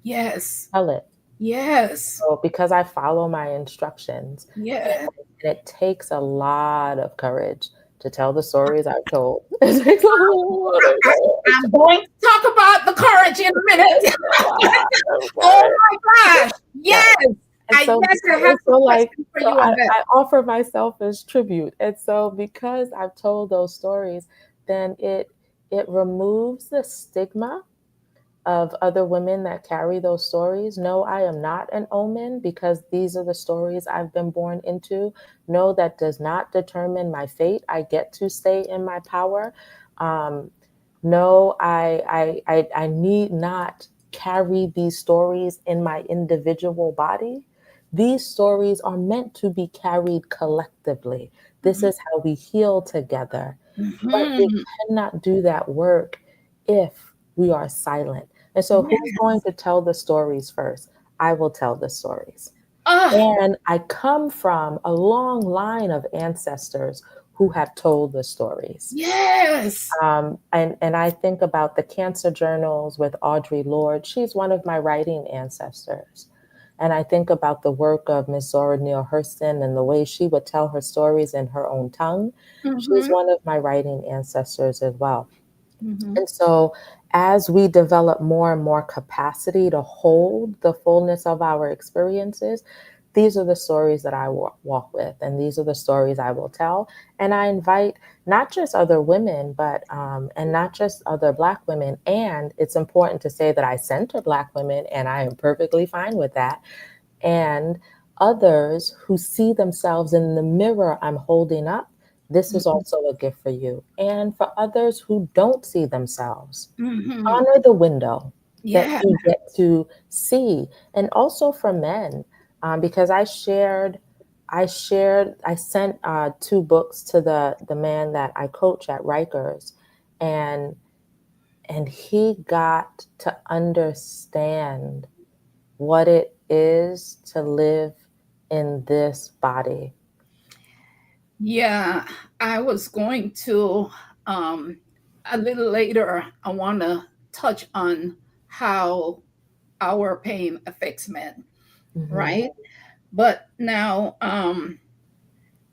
S1: Yes.
S2: tell it.
S1: Yes.
S2: So because I follow my instructions,
S1: Yeah.
S2: and it takes a lot of courage to tell the stories I've told. It takes a lot of
S1: I,
S2: courage.
S1: I'm going to talk about the courage in a
S2: It
S1: minute.
S2: takes a lot of
S1: Oh
S2: courage.
S1: my gosh.
S2: Yes.
S1: Yes.
S2: And so,
S1: Yes, I have
S2: so
S1: some
S2: like,
S1: questions for
S2: so
S1: you on that.
S2: I offer myself as tribute. And so because I've told those stories, then it removes the stigma of other women that carry those stories. No, I am not an omen because these are the stories I've been born into. No, that does not determine my fate. I get to stay in my power. Um, no, I need not carry these stories in my individual body. These stories are meant to be carried collectively. This is how we heal together. But we
S1: Mm-hmm.
S2: cannot do that work if we are silent. And so, who's
S1: Yes.
S2: going to tell the stories first? I will tell the stories.
S1: Ah,
S2: And I come from a long line of ancestors who have told the stories.
S1: yes.
S2: And I think about the cancer journals with Audre Lorde. She's one of my writing ancestors. And I think about the work of Miss Zora Neale Hurston and the way she would tell her stories in her own tongue. She's
S1: Mm-hmm.
S2: one of my writing ancestors as well.
S1: Mm-hmm.
S2: And so, as we develop more and more capacity to hold the fullness of our experiences, these are the stories that I walk with, and these are the stories I will tell. And I invite not just other women, but and not just other Black women. And it's important to say that I center Black women, and I am perfectly fine with that. And others who see themselves in the mirror I'm holding up, this is also a gift for you. And for others who don't see themselves,
S1: Mm-hmm.
S2: honor the window that
S1: Yeah.
S2: you get to see. And also for men, because I sent 2 books to the man that I coach at Rikers, and he got to understand what it is to live in this body.
S1: Yeah. I was going to um a little later I want to touch on how our pain affects men,
S2: Hmm.
S1: right? But now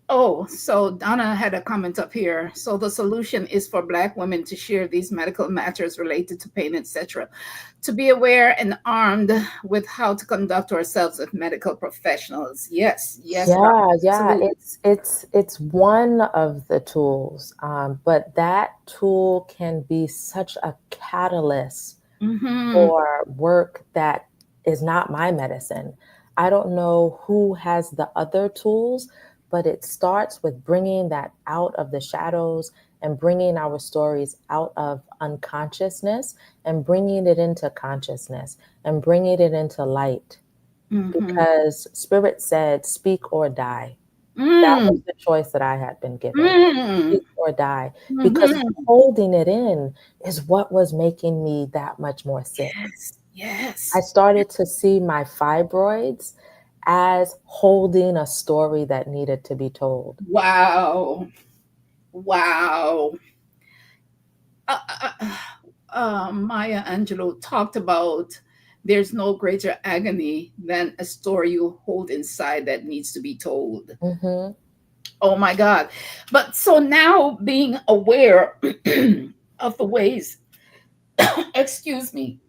S1: oh, so Donna had a comment up here. So the solution is for Black women to share these medical matters related to pain, etc., to be aware and armed with how to conduct ourselves with medical professionals. Yes, yes, Donna,
S2: Yeah,
S1: absolutely.
S2: it's one of the tools, but that tool can be such a catalyst
S1: Mm-hmm.
S2: for work that is not my medicine. I don't know who has the other tools, but it starts with bringing that out of the shadows and bringing our stories out of unconsciousness and bringing it into consciousness and bringing it into light.
S1: Mm-hmm.
S2: Because Spirit said, speak or die. That was
S1: Mm.
S2: the choice that I had been given,
S1: Mm.
S2: speak or die. Because
S1: Mm-hmm.
S2: holding it in is what was making me that much more sick.
S1: Yes,
S2: I
S1: yes.
S2: started to see my fibroids as holding a story that needed to be told.
S1: Wow. Wow. Maya Angelou talked about there's no greater agony than a story you hold inside that needs to be told.
S2: Hmm.
S1: Oh my God. But so now being aware of the ways, excuse me,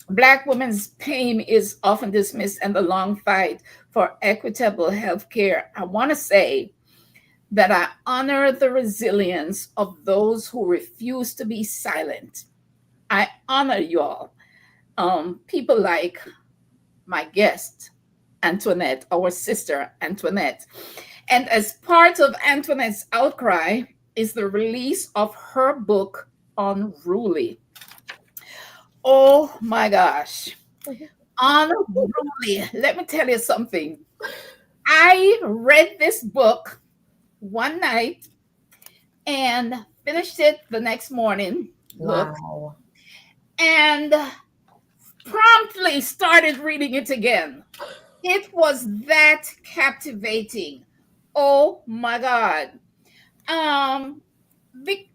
S1: Black women's pain is often dismissed and the long fight for equitable health care. I want to say that I honor the resilience of those who refuse to be silent. I honor y'all. People like my guest, Antoinette, our sister, Antoinette. And as part of Antoinette's outcry is the release of her book, Unruly. Oh my gosh. Unruly. Let me tell you something. I read this book one night and finished it the next morning. Look,
S2: Wow.
S1: and promptly started reading it again. It was that captivating. Oh my God. Um,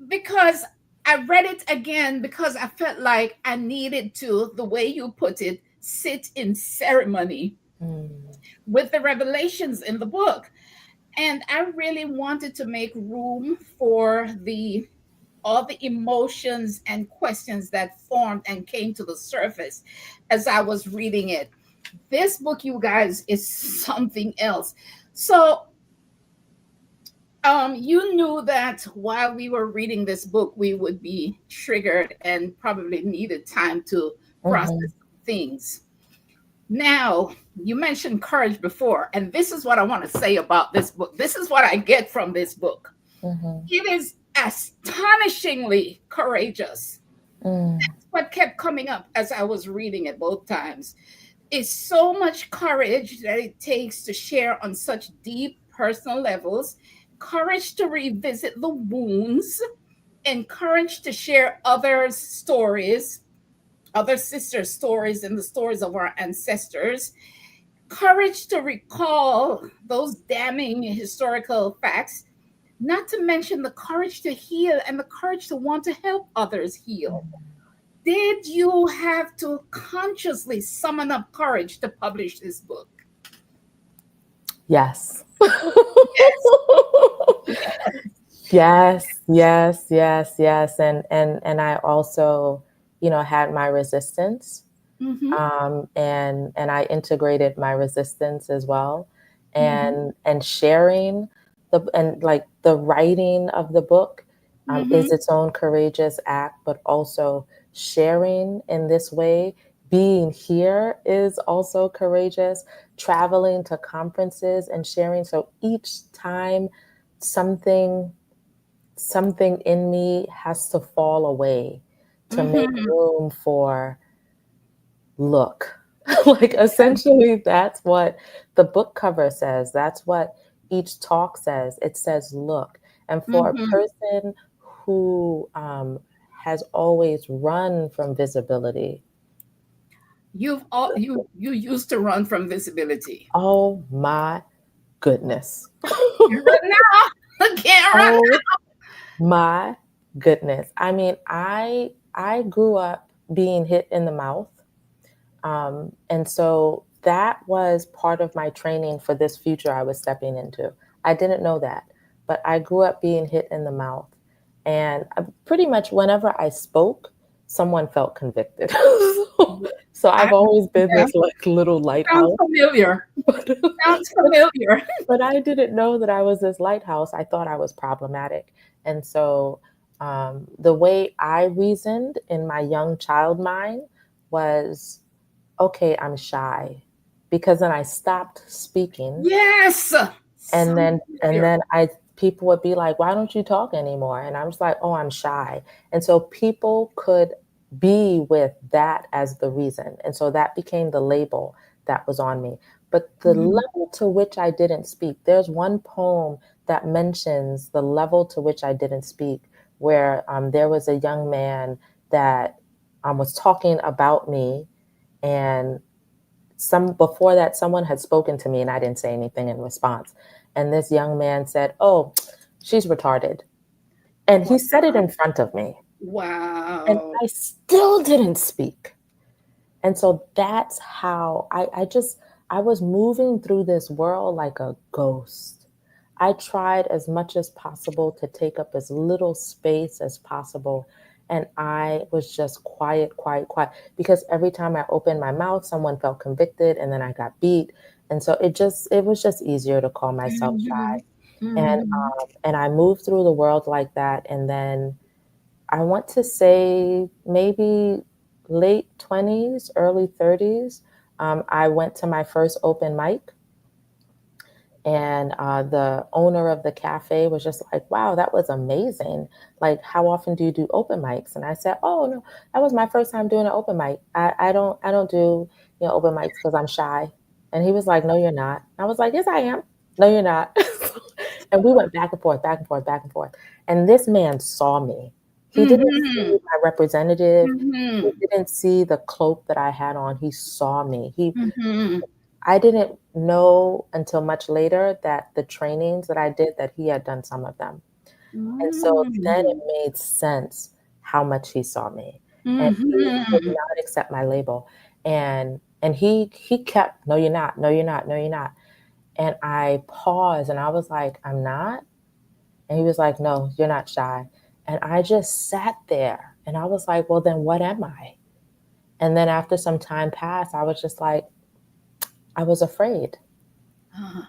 S1: because I read it again because I felt like I needed to, the way you put it, sit in ceremony
S2: Mm.
S1: with the revelations in the book. And I really wanted to make room for the all the emotions and questions that formed and came to the surface as I was reading it. This book, you guys, is something else. So, you knew that while we were reading this book, we would be triggered and probably needed time to
S2: Hmm.
S1: process things. Now, you mentioned courage before, and this is what I want to say about this book. This is what I get from this book.
S2: Hmm.
S1: It is astonishingly courageous.
S2: Mm.
S1: What kept coming up as I was reading it both times is so much courage that it takes to share on such deep personal levels, courage to revisit the wounds, and courage to share others' stories, other sister stories and the stories of our ancestors, courage to recall those damning historical facts, not to mention the courage to heal and the courage to want to help others heal. Did you have to consciously summon up courage to publish this book?
S2: Yes.
S1: Yes.
S2: Yes, yes, yes, yes. And I also, had my resistance.
S1: Mm-hmm.
S2: And I integrated my resistance as well.
S1: Mm-hmm.
S2: And sharing the writing of the book
S1: Mm-hmm.
S2: is its own courageous act, but also sharing in this way, being here is also courageous, traveling to conferences and sharing. So each time something something in me has to fall away to make
S1: Mm-hmm.
S2: room for look. Like essentially that's what the book cover says. That's what each talk says. It says look. And for a
S1: Mm-hmm.
S2: person who has always run from visibility,
S1: You used to run from visibility.
S2: oh my goodness.
S1: Can't run now. Can't run.
S2: Oh my goodness. I mean, I grew up being hit in the mouth. And so that was part of my training for this future I was stepping into. I didn't know that, but I grew up being hit in the mouth. And pretty much whenever I spoke, someone felt convicted. So
S1: I,
S2: I've always been
S1: yeah,
S2: this like little
S1: sounds
S2: lighthouse.
S1: familiar.
S2: But,
S1: Sounds familiar.
S2: but I didn't know that I was this lighthouse. I thought I was problematic. And so the way I reasoned in my young child mind was, okay, I'm shy, because then I stopped speaking.
S1: Yes.
S2: And
S1: Sounds
S2: then and
S1: familiar.
S2: then I people would be like, why don't you talk anymore? And I was like, oh, I'm shy. And so people could be with that as the reason. And so that became the label that was on me. But the
S1: Mhm.
S2: level to which I didn't speak, there's one poem that mentions the level to which I didn't speak, where there was a young man that was talking about me, and before that, someone had spoken to me and I didn't say anything in response. And this young man said, oh, she's retarded. And he said it in front of me. And
S1: Wow.
S2: I still didn't speak. And so that's how I was moving through this world like a ghost. I tried as much as possible to take up as little space as possible. And I was just quiet, quiet, quiet. Because every time I opened my mouth, someone felt convicted and then I got beat. And so it was just easier to call myself
S1: Mhm.
S2: shy.
S1: Mhm.
S2: And I moved through the world like that. And then I want to say maybe late 20s, early 30s. I went to my first open mic, and the owner of the cafe was just like, wow, that was amazing. Like, how often do you do open mics? And I said, oh, no, that was my first time doing an open mic. I don't do, open mics because I'm shy. And he was like, no, you're not. I was like, yes, I am. No, you're not. And we went back and forth, back and forth, back and forth. And this man saw me. He didn't see
S1: Mhm.
S2: my representative. He
S1: Mhm.
S2: didn't see the cloak that I had on. He saw me.
S1: Mhm.
S2: I didn't know until much later that the trainings that I did, that he had done some of them. And so then it
S1: Mhm.
S2: made sense how much he saw me. And he would
S1: Mhm.
S2: not accept my label. And he kept, no, you're not, no, you're not, no, you're not. And I paused and I was like, I'm not. And he was like, no, you're not shy. And I just sat there and I was like, well, then what am I? And then after some time passed, I was just like, I was afraid.
S1: Uh,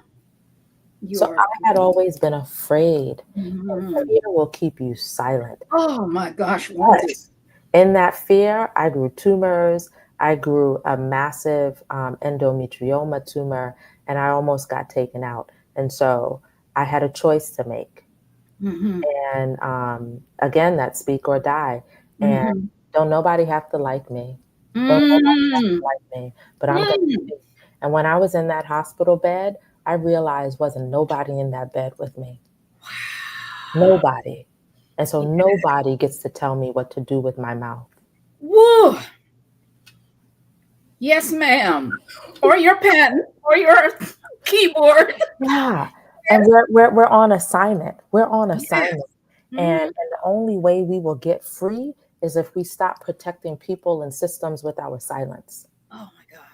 S2: So
S1: You're.
S2: I had always been afraid, and
S1: Mhm.
S2: fear will keep you silent.
S1: Oh my gosh, won't
S2: But
S1: it?
S2: in that fear, I grew tumors. I grew a massive endometrioma tumor, and I almost got taken out. And so I had a choice to make.
S1: Mhm.
S2: And again, that speak or die. And
S1: Mhm.
S2: don't nobody have to like me. Don't nobody have to
S1: Mm.
S2: like me, but I'm going to
S1: Mm.
S2: speak. And when I was in that hospital bed, I realized wasn't nobody in that bed with me. Nobody. And so
S1: Yeah.
S2: nobody gets to tell me what to do with my mouth.
S1: Woo. Yes, ma'am. Or your pen or your keyboard.
S2: Yeah. And we're on assignment. We're on
S1: Yes.
S2: assignment. And,
S1: Mhm.
S2: and the only way we will get free is if we stop protecting people and systems with our silence.
S1: Oh my God.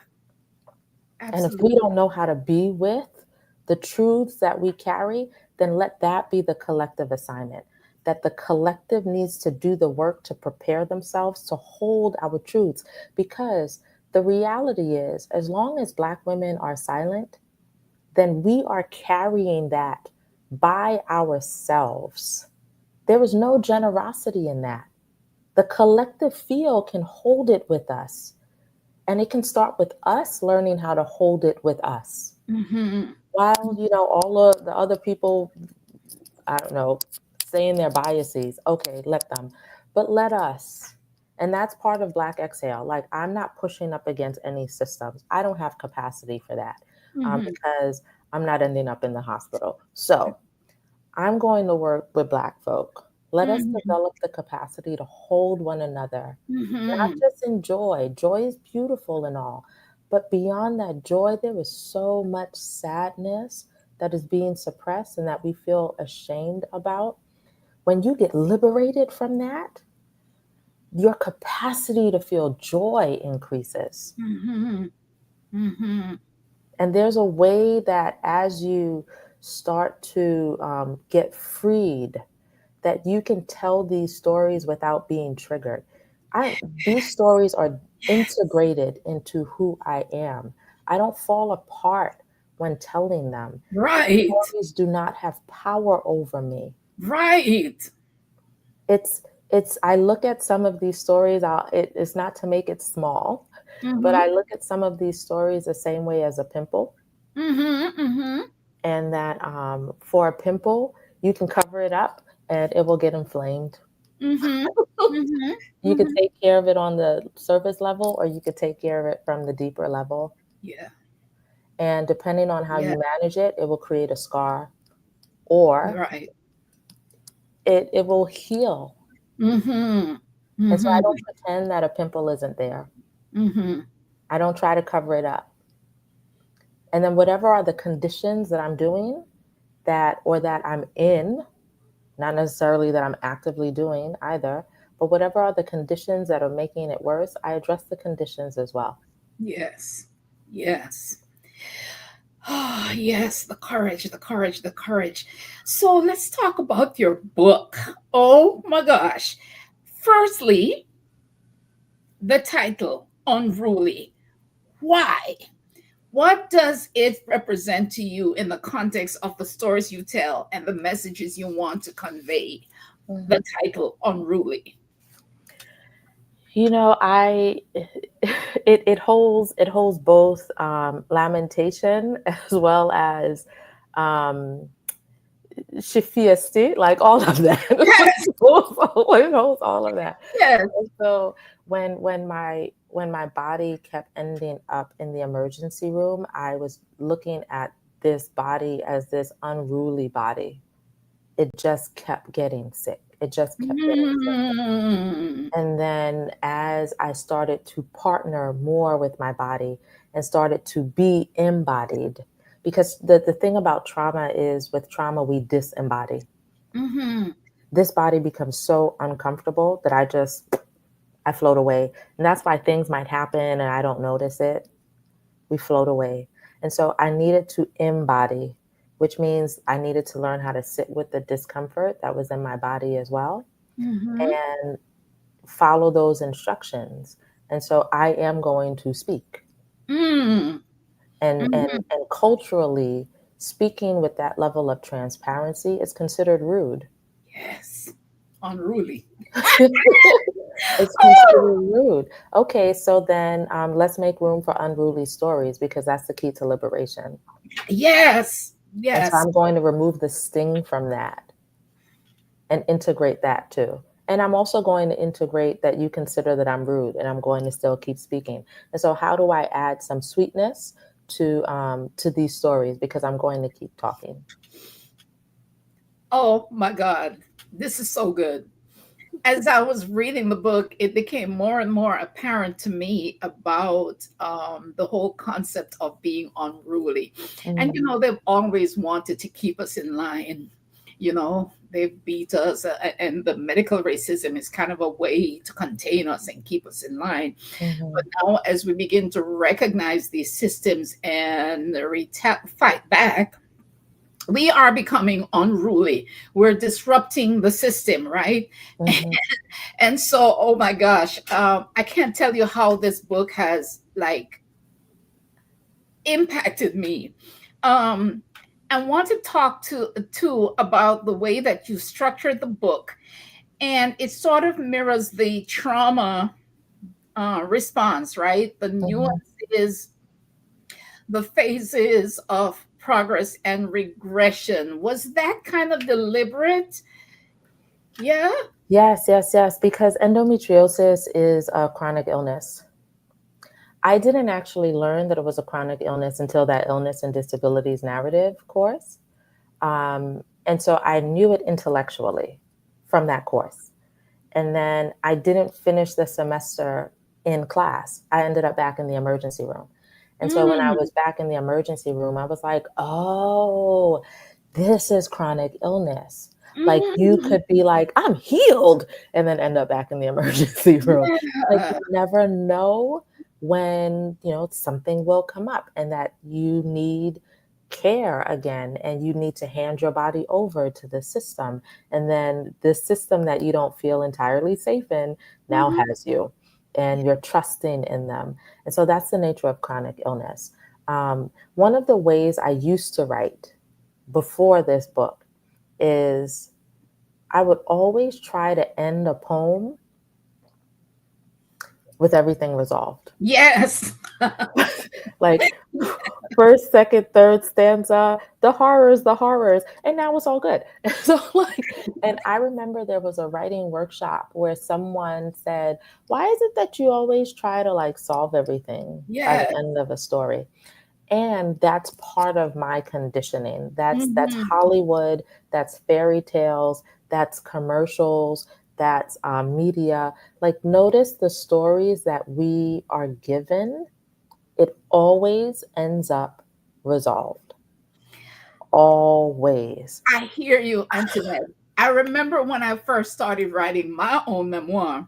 S2: And if we
S1: Absolutely.
S2: don't know how to be with the truths that we carry, then let that be the collective assignment. That the collective needs to do the work to prepare themselves to hold our truths. Because the reality is, as long as Black women are silent, then we are carrying that by ourselves. There is no generosity in that. The collective field can hold it with us. And it can start with us learning how to hold it with us.
S1: Mhm.
S2: While, all of the other people, I don't know, saying their biases, okay, let them. But let us. And that's part of Black Exhale. Like, I'm not pushing up against any systems. I don't have capacity for that
S1: Mhm.
S2: because I'm not ending up in the hospital. So I'm going to work with Black folk. Let us
S1: Mhm.
S2: develop the capacity to hold one another, not
S1: Mhm.
S2: just enjoy. Joy is beautiful and all, but beyond that joy, there is so much sadness that is being suppressed and that we feel ashamed about. When you get liberated from that, your capacity to feel joy increases.
S1: Mhm. Mhm.
S2: And there's a way that as you start to get freed, that you can tell these stories without being triggered. These stories are
S1: Yes.
S2: integrated into who I am. I don't fall apart when telling them. These
S1: Right.
S2: stories do not have power over me.
S1: Right.
S2: It's I look at some of these stories. It's not to make it small, but
S1: Mhm.
S2: I look at some of these stories the same way as a pimple,
S1: Mhm. Mhm.
S2: and that for a pimple, you can cover it up and it will get inflamed.
S1: Mhm. Mhm.
S2: You could
S1: Mhm.
S2: take care of it on the surface level, or you could take care of it from the deeper level.
S1: Yeah.
S2: And depending on how
S1: Yeah.
S2: you manage it, it will create a scar, or
S1: Right.
S2: it will heal.
S1: Mhm.
S2: And so I don't
S1: Mhm.
S2: pretend that a pimple isn't there.
S1: Mhm.
S2: I don't try to cover it up. And then whatever are the conditions that I'm doing that I'm in, not necessarily that I'm actively doing either, but whatever are the conditions that are making it worse, I address the conditions as well.
S1: Yes. Yes. Ah, yes, the courage, the courage, the courage. So let's talk about your book. Oh my gosh. Firstly, the title, Unruly. Why? What does it represent to you in the context of the stories you tell and the messages you want to convey? The
S2: Mhm.
S1: title, Unruly.
S2: I it holds both lamentation as well as um shifiasti, like all of that.
S1: Yes,
S2: It holds all of that.
S1: yes.
S2: And so when my body kept ending up in the emergency room, I was looking at this body as this unruly body. It just kept getting sick. It just kept getting sick.
S1: Mm,
S2: And then as I started to partner more with my body and started to be embodied, because the thing about trauma is with trauma, we disembody.
S1: mhm.
S2: This body becomes so uncomfortable that I float away. And that's why things might happen and I don't notice it. We float away. And so I needed to embody, which means I needed to learn how to sit with the discomfort that was in my body as well,
S1: Mhm.
S2: and follow those instructions. And so I am going to speak.
S1: Mm,
S2: And and
S1: mhm.
S2: and culturally, speaking with that level of transparency is considered rude.
S1: Yes. Unruly.
S2: It's considered
S1: Oh,
S2: rude. Okay, so then let's make room for unruly stories because that's the key to liberation.
S1: yes.
S2: And so
S1: Yes.
S2: I'm going to remove the sting from that and integrate that too. And I'm also going to integrate that you consider that I'm rude and I'm going to still keep speaking. And so how do I add some sweetness to these stories because I'm going to keep talking.
S1: Oh my God. This is so good. As I was reading the book, it became more and more apparent to me about the whole concept of being unruly. And,
S2: Mm,
S1: they've always wanted to keep us in line. They've beat us, and the medical racism is kind of a way to contain us and keep us in line. But
S2: mhm,
S1: now, as we begin to recognize these systems and fight back, we are becoming unruly. We're disrupting the system, right?
S2: mhm,
S1: And so, oh my gosh, I can't tell you how this book has like impacted me. Um, I want to talk to too about the way that you structured the book, and it sort of mirrors the trauma response, right? The
S2: mhm.
S1: nuances, the phases of progress and regression. Was that kind of deliberate? Yeah.
S2: Yes, yes, yes, because endometriosis is a chronic illness. I didn't actually learn that it was a chronic illness until that illness and disabilities narrative course. And so I knew it intellectually from that course. And then I didn't finish the semester in class. I ended up back in the emergency room. And so when I
S1: Mm.
S2: was back in the emergency room, I was like, oh, this is chronic illness. Like you
S1: Mhm.
S2: could be like, I'm healed, and then end up back in the emergency room. Like
S1: Yeah.
S2: you never know when, something will come up and that you need care again and you need to hand your body over to the system. And then the system that you don't feel entirely safe in now
S1: Mhm.
S2: has you and you're trusting in them. And so that's the nature of chronic illness. One of the ways I used to write before this book is I would always try to end a poem with everything resolved.
S1: Yes.
S2: Like first, second, third stanza, the horrors, and now it's all good. So like, and I remember there was a writing workshop where someone said, "Why is it that you always try to like solve everything by
S1: Yeah.
S2: the end of a story?" And that's part of my conditioning. That's
S1: Mhm.
S2: Hollywood, that's fairy tales, that's commercials, that's media. Like notice the stories that we are given, it always ends up resolved. Always.
S1: I hear you, Antoinette. I remember when I first started writing my own memoir,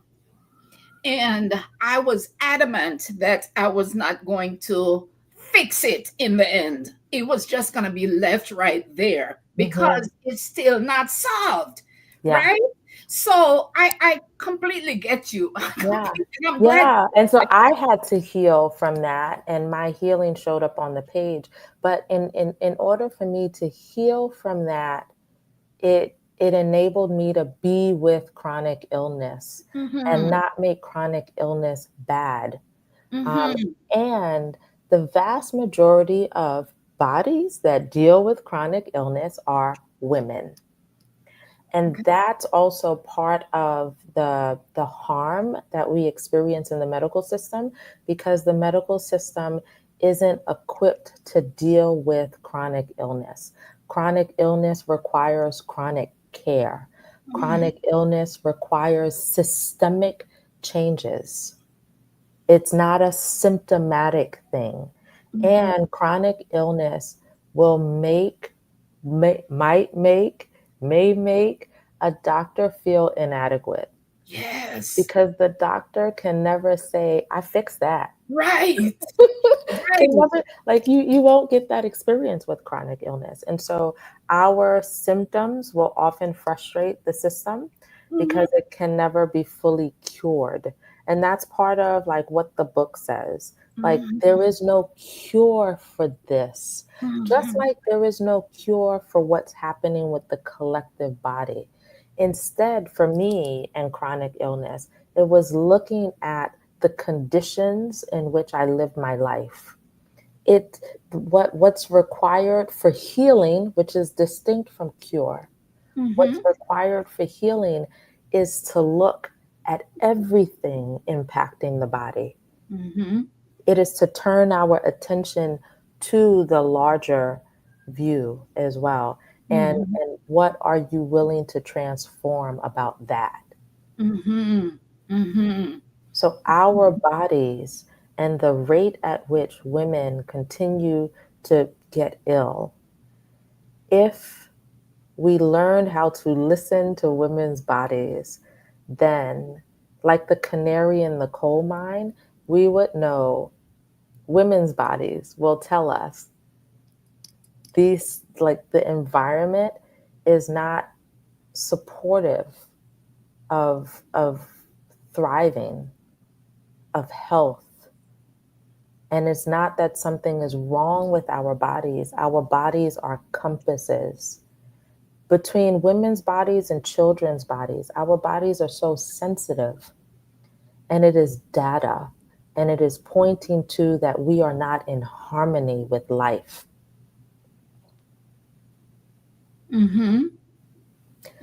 S1: and I was adamant that I was not going to fix it in the end. It was just going to be left right there
S2: Hmm.
S1: because it's still not solved,
S2: Yeah.
S1: right? So I completely get you.
S2: Yeah.
S1: I'm glad.
S2: Yeah. And so I had to heal from that, and my healing showed up on the page. But in order for me to heal from that, it enabled me to be with chronic illness and
S1: Hmm.
S2: not make chronic illness bad. Um,
S1: Hmm.
S2: and the vast majority of bodies that deal with chronic illness are women. And
S1: Okay.
S2: that's also part of the harm that we experience in the medical system because the medical system isn't equipped to deal with chronic illness. Chronic illness requires chronic care.
S1: Mhm.
S2: Chronic illness requires systemic changes. It's not a symptomatic thing.
S1: Mhm.
S2: And chronic illness will might make, may make a doctor feel inadequate
S1: Yes.
S2: because the doctor can never say, I fixed that.
S1: Right.
S2: Can
S1: Right.
S2: never, like you won't get that experience with chronic illness. And so our symptoms will often frustrate the system
S1: Mhm.
S2: because it can never be fully cured. And that's part of like what the book says. Like there
S1: Mhm.
S2: is no cure for this. Just
S1: Mhm.
S2: like there is no cure for what's happening with the collective body. Instead, for me and chronic illness, it was looking at the conditions in which I lived my life. It what's required for healing, which is distinct from cure. What's
S1: Mhm.
S2: required for healing is to look at everything impacting the body.
S1: Mhm.
S2: It is to turn our attention to the larger view as well. And
S1: Mhm.
S2: what are you willing to transform about that?
S1: Mm-hmm. Mm-hmm.
S2: So our bodies and the rate at which women continue to get ill, if we learned how to listen to women's bodies, then, like the canary in the coal mine, we would know women's bodies will tell us these, like the environment is not supportive of thriving, of health. And it's not that something is wrong with our bodies. Our bodies are compasses. Between women's bodies and children's bodies, our bodies are so sensitive. And it is data. And it is pointing to that we are not in harmony with life.
S1: Mm-hmm.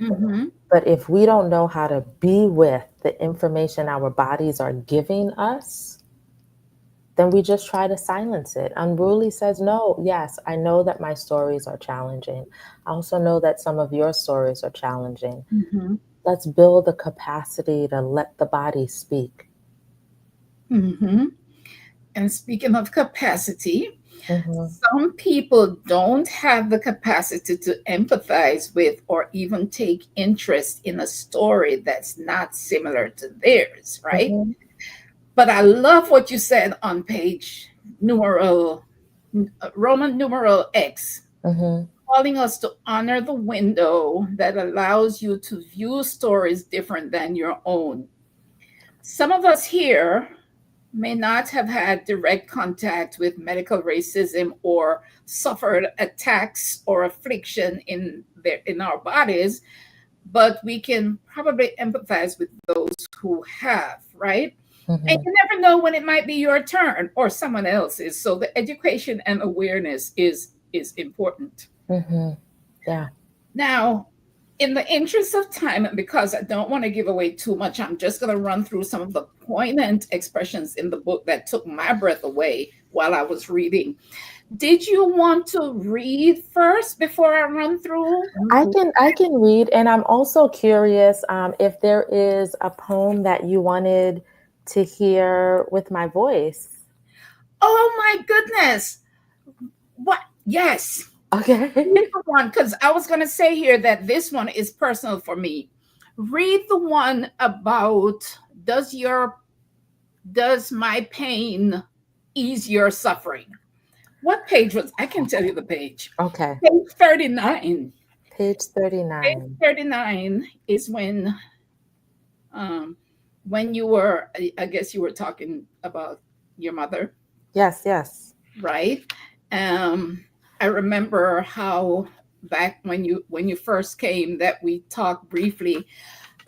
S1: Mm-hmm.
S2: But if we don't know how to be with the information our bodies are giving us, then we just try to silence it. Unruly says, no, yes, I know that my stories are challenging. I also know that some of your stories are challenging.
S1: Mm-hmm.
S2: Let's build the capacity to let the body speak.
S1: Mm-hmm. And speaking of capacity,
S2: Mm-hmm.
S1: some people don't have the capacity to empathize with or even take interest in a story that's not similar to theirs, right?
S2: Mm-hmm.
S1: But I love what you said on page numeral Roman numeral X,
S2: Mm-hmm.
S1: calling us to honor the window that allows you to view stories different than your own. Some of us here may not have had direct contact with medical racism or suffered attacks or affliction in our bodies, but we can probably empathize with those who have, right? And
S2: Mm-hmm.
S1: you never know when it might be your turn or someone else's. So the education and awareness is important.
S2: Mm-hmm. Yeah.
S1: Now, in the interest of time, and because I don't want to give away too much, I'm just going to run through some of the poignant expressions in the book that took my breath away while I was reading. Did you want to read first before I run through?
S2: I can read, and I'm also curious if there is a poem that you wanted to hear with my voice.
S1: Oh my goodness. What? Yes.
S2: Okay.
S1: Read the one, because I was going to say here that this one is personal for me. Read the one about does my pain ease your suffering? What page was I can tell you the page.
S2: Okay.
S1: Page 39.
S2: Page
S1: Page
S2: 39.
S1: 39 is when you were, I guess you were talking about your mother,
S2: Yes, yes.
S1: right? I remember how back when you first came that we talked briefly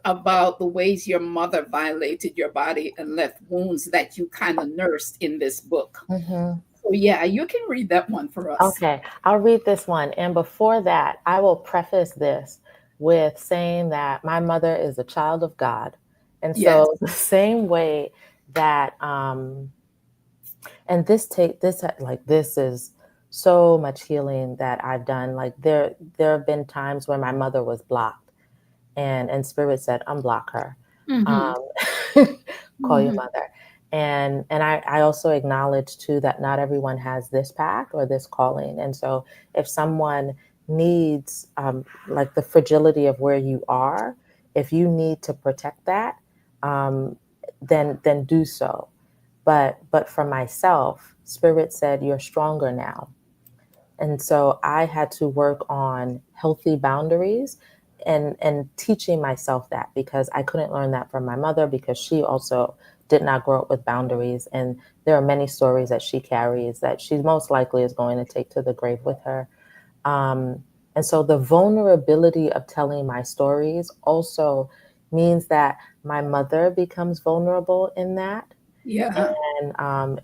S1: about the ways your mother violated your body and left wounds that you kind of nursed in this book.
S2: Mm-hmm.
S1: So yeah, you can read that one for us.
S2: Okay, I'll read this one. And before that, I will preface this with saying that my mother is a child of God. And
S1: Yes.
S2: so the same way that and this is so much healing that I've done. Like there have been times where my mother was blocked and spirit said, unblock her.
S1: Mm-hmm.
S2: Um, call your
S1: Mm-hmm.
S2: mother. And I also acknowledge too that not everyone has this path or this calling. And so if someone needs like the fragility of where you are, if you need to protect that, um, then do so. But for myself, spirit said, you're stronger now. And so I had to work on healthy boundaries and teaching myself that, because I couldn't learn that from my mother, because she also did not grow up with boundaries. And there are many stories that she carries that she most likely is going to take to the grave with her. And so the vulnerability of telling my stories also means that my mother becomes vulnerable in that.
S1: Yeah.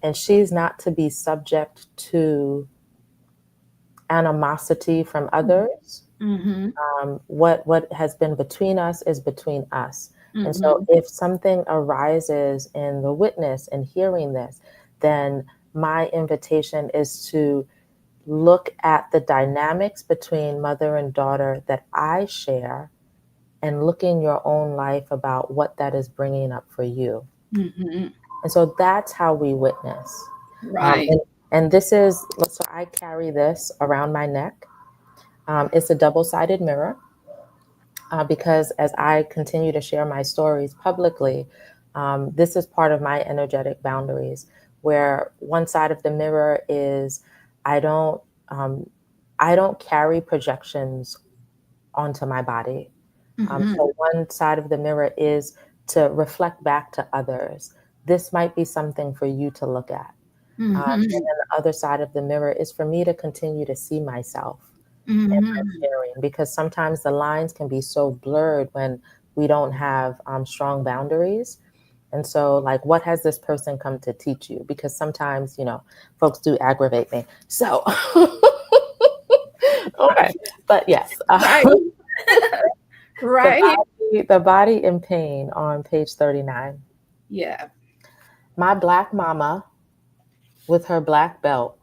S2: And she's not to be subject to animosity from others.
S1: Mm-hmm.
S2: What has been between us is between us. And so
S1: Mm-hmm.
S2: if something arises in the witness and hearing this, then my invitation is to look at the dynamics between mother and daughter that I share and look in your own life about what that is bringing up for you.
S1: Mm-hmm.
S2: And so that's how we witness.
S1: Right.
S2: And this is, so I carry this around my neck. It's a double-sided mirror because as I continue to share my stories publicly, this is part of my energetic boundaries, where one side of the mirror is I don't um, I don't carry projections onto my body.
S1: Mm-hmm.
S2: So one side of the mirror is to reflect back to others. This might be something for you to look at. And
S1: Mm-hmm.
S2: then the other side of the mirror is for me to continue to see myself and my
S1: Mm-hmm.
S2: sharing, because sometimes the lines can be so blurred when we don't have strong boundaries. And so, like, what has this person come to teach you? Because sometimes, folks do aggravate me. So, okay. But yes,
S1: Right. Right.
S2: the body in pain on page 39.
S1: Yeah.
S2: My black mama with her black belt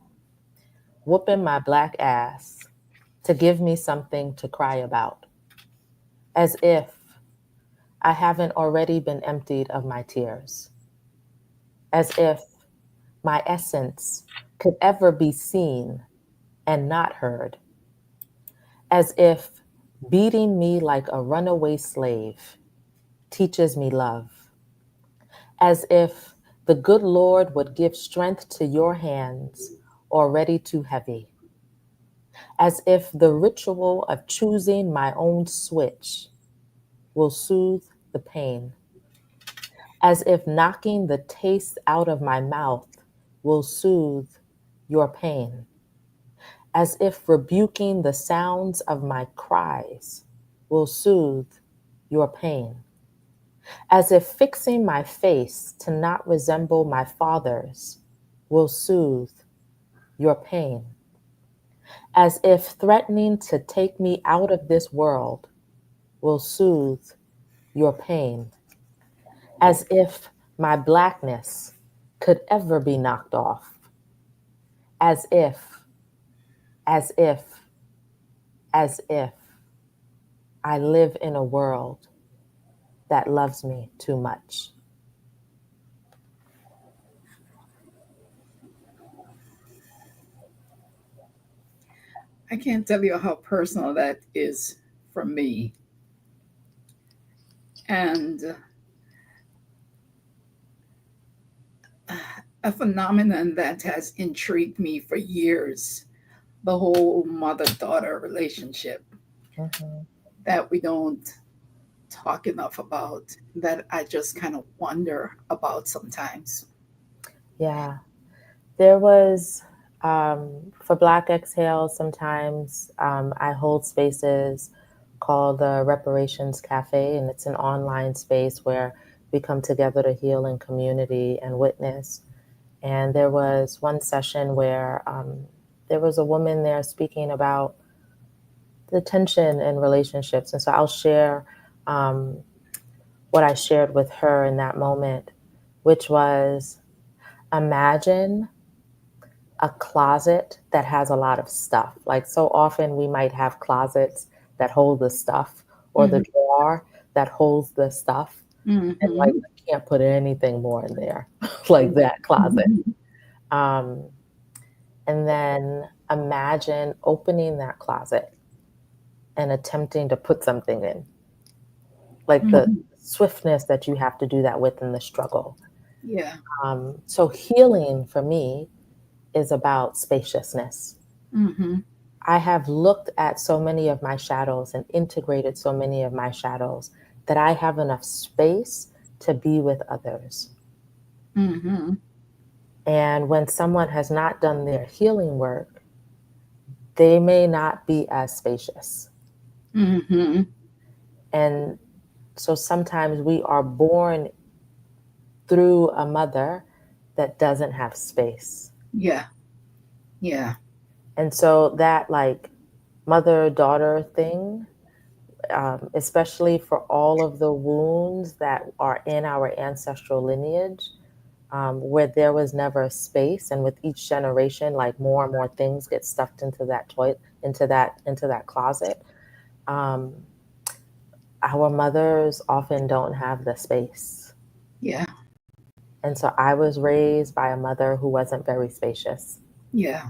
S2: whooping my black ass to give me something to cry about, as if I haven't already been emptied of my tears, as if my essence could ever be seen and not heard, as if beating me like a runaway slave teaches me love, as if the good Lord would give strength to your hands already too heavy, as if the ritual of choosing my own switch will soothe the pain, as if knocking the taste out of my mouth will soothe your pain, as if rebuking the sounds of my cries will soothe your pain, as if fixing my face to not resemble my father's will soothe your pain, as if threatening to take me out of this world will soothe your pain, as if my blackness could ever be knocked off, as if, as if, as if I live in a world that loves me too much.
S1: I can't tell you how personal that is for me. And a phenomenon that has intrigued me for years, the whole mother daughter relationship
S2: Mhm.
S1: that we don't talk enough about, that I just kind of wonder about sometimes.
S2: Yeah, there was, for Black Exhale, sometimes I hold spaces called the Reparations Cafe, and it's an online space where we come together to heal in community and witness. And there was one session where there was a woman there speaking about the tension in relationships. And so I'll share um, what I shared with her in that moment, which was, imagine a closet that has a lot of stuff. Like, so often we might have closets that hold the stuff, or the
S1: Mm-hmm.
S2: drawer that holds the stuff. And like,
S1: Mm-hmm.
S2: we can't put anything more in there, like that closet. Um, and then imagine opening that closet and attempting to put something in, like the
S1: Mm-hmm.
S2: swiftness that you have to do that with, and the struggle.
S1: Yeah.
S2: So healing for me is about spaciousness.
S1: Mm-hmm.
S2: I have looked at so many of my shadows and integrated so many of my shadows that I have enough space to be with others.
S1: Mm-hmm.
S2: And when someone has not done their healing work, they may not be as spacious.
S1: Mm-hmm.
S2: And so sometimes we are born through a mother that doesn't have space.
S1: Yeah. Yeah.
S2: And so that, like, mother daughter thing, especially for all of the wounds that are in our ancestral lineage, where there was never space, and with each generation, like, more and more things get stuffed into that toilet, into that closet. Um, our mothers often don't have the space.
S1: Yeah.
S2: And so I was raised by a mother who wasn't very spacious.
S1: Yeah.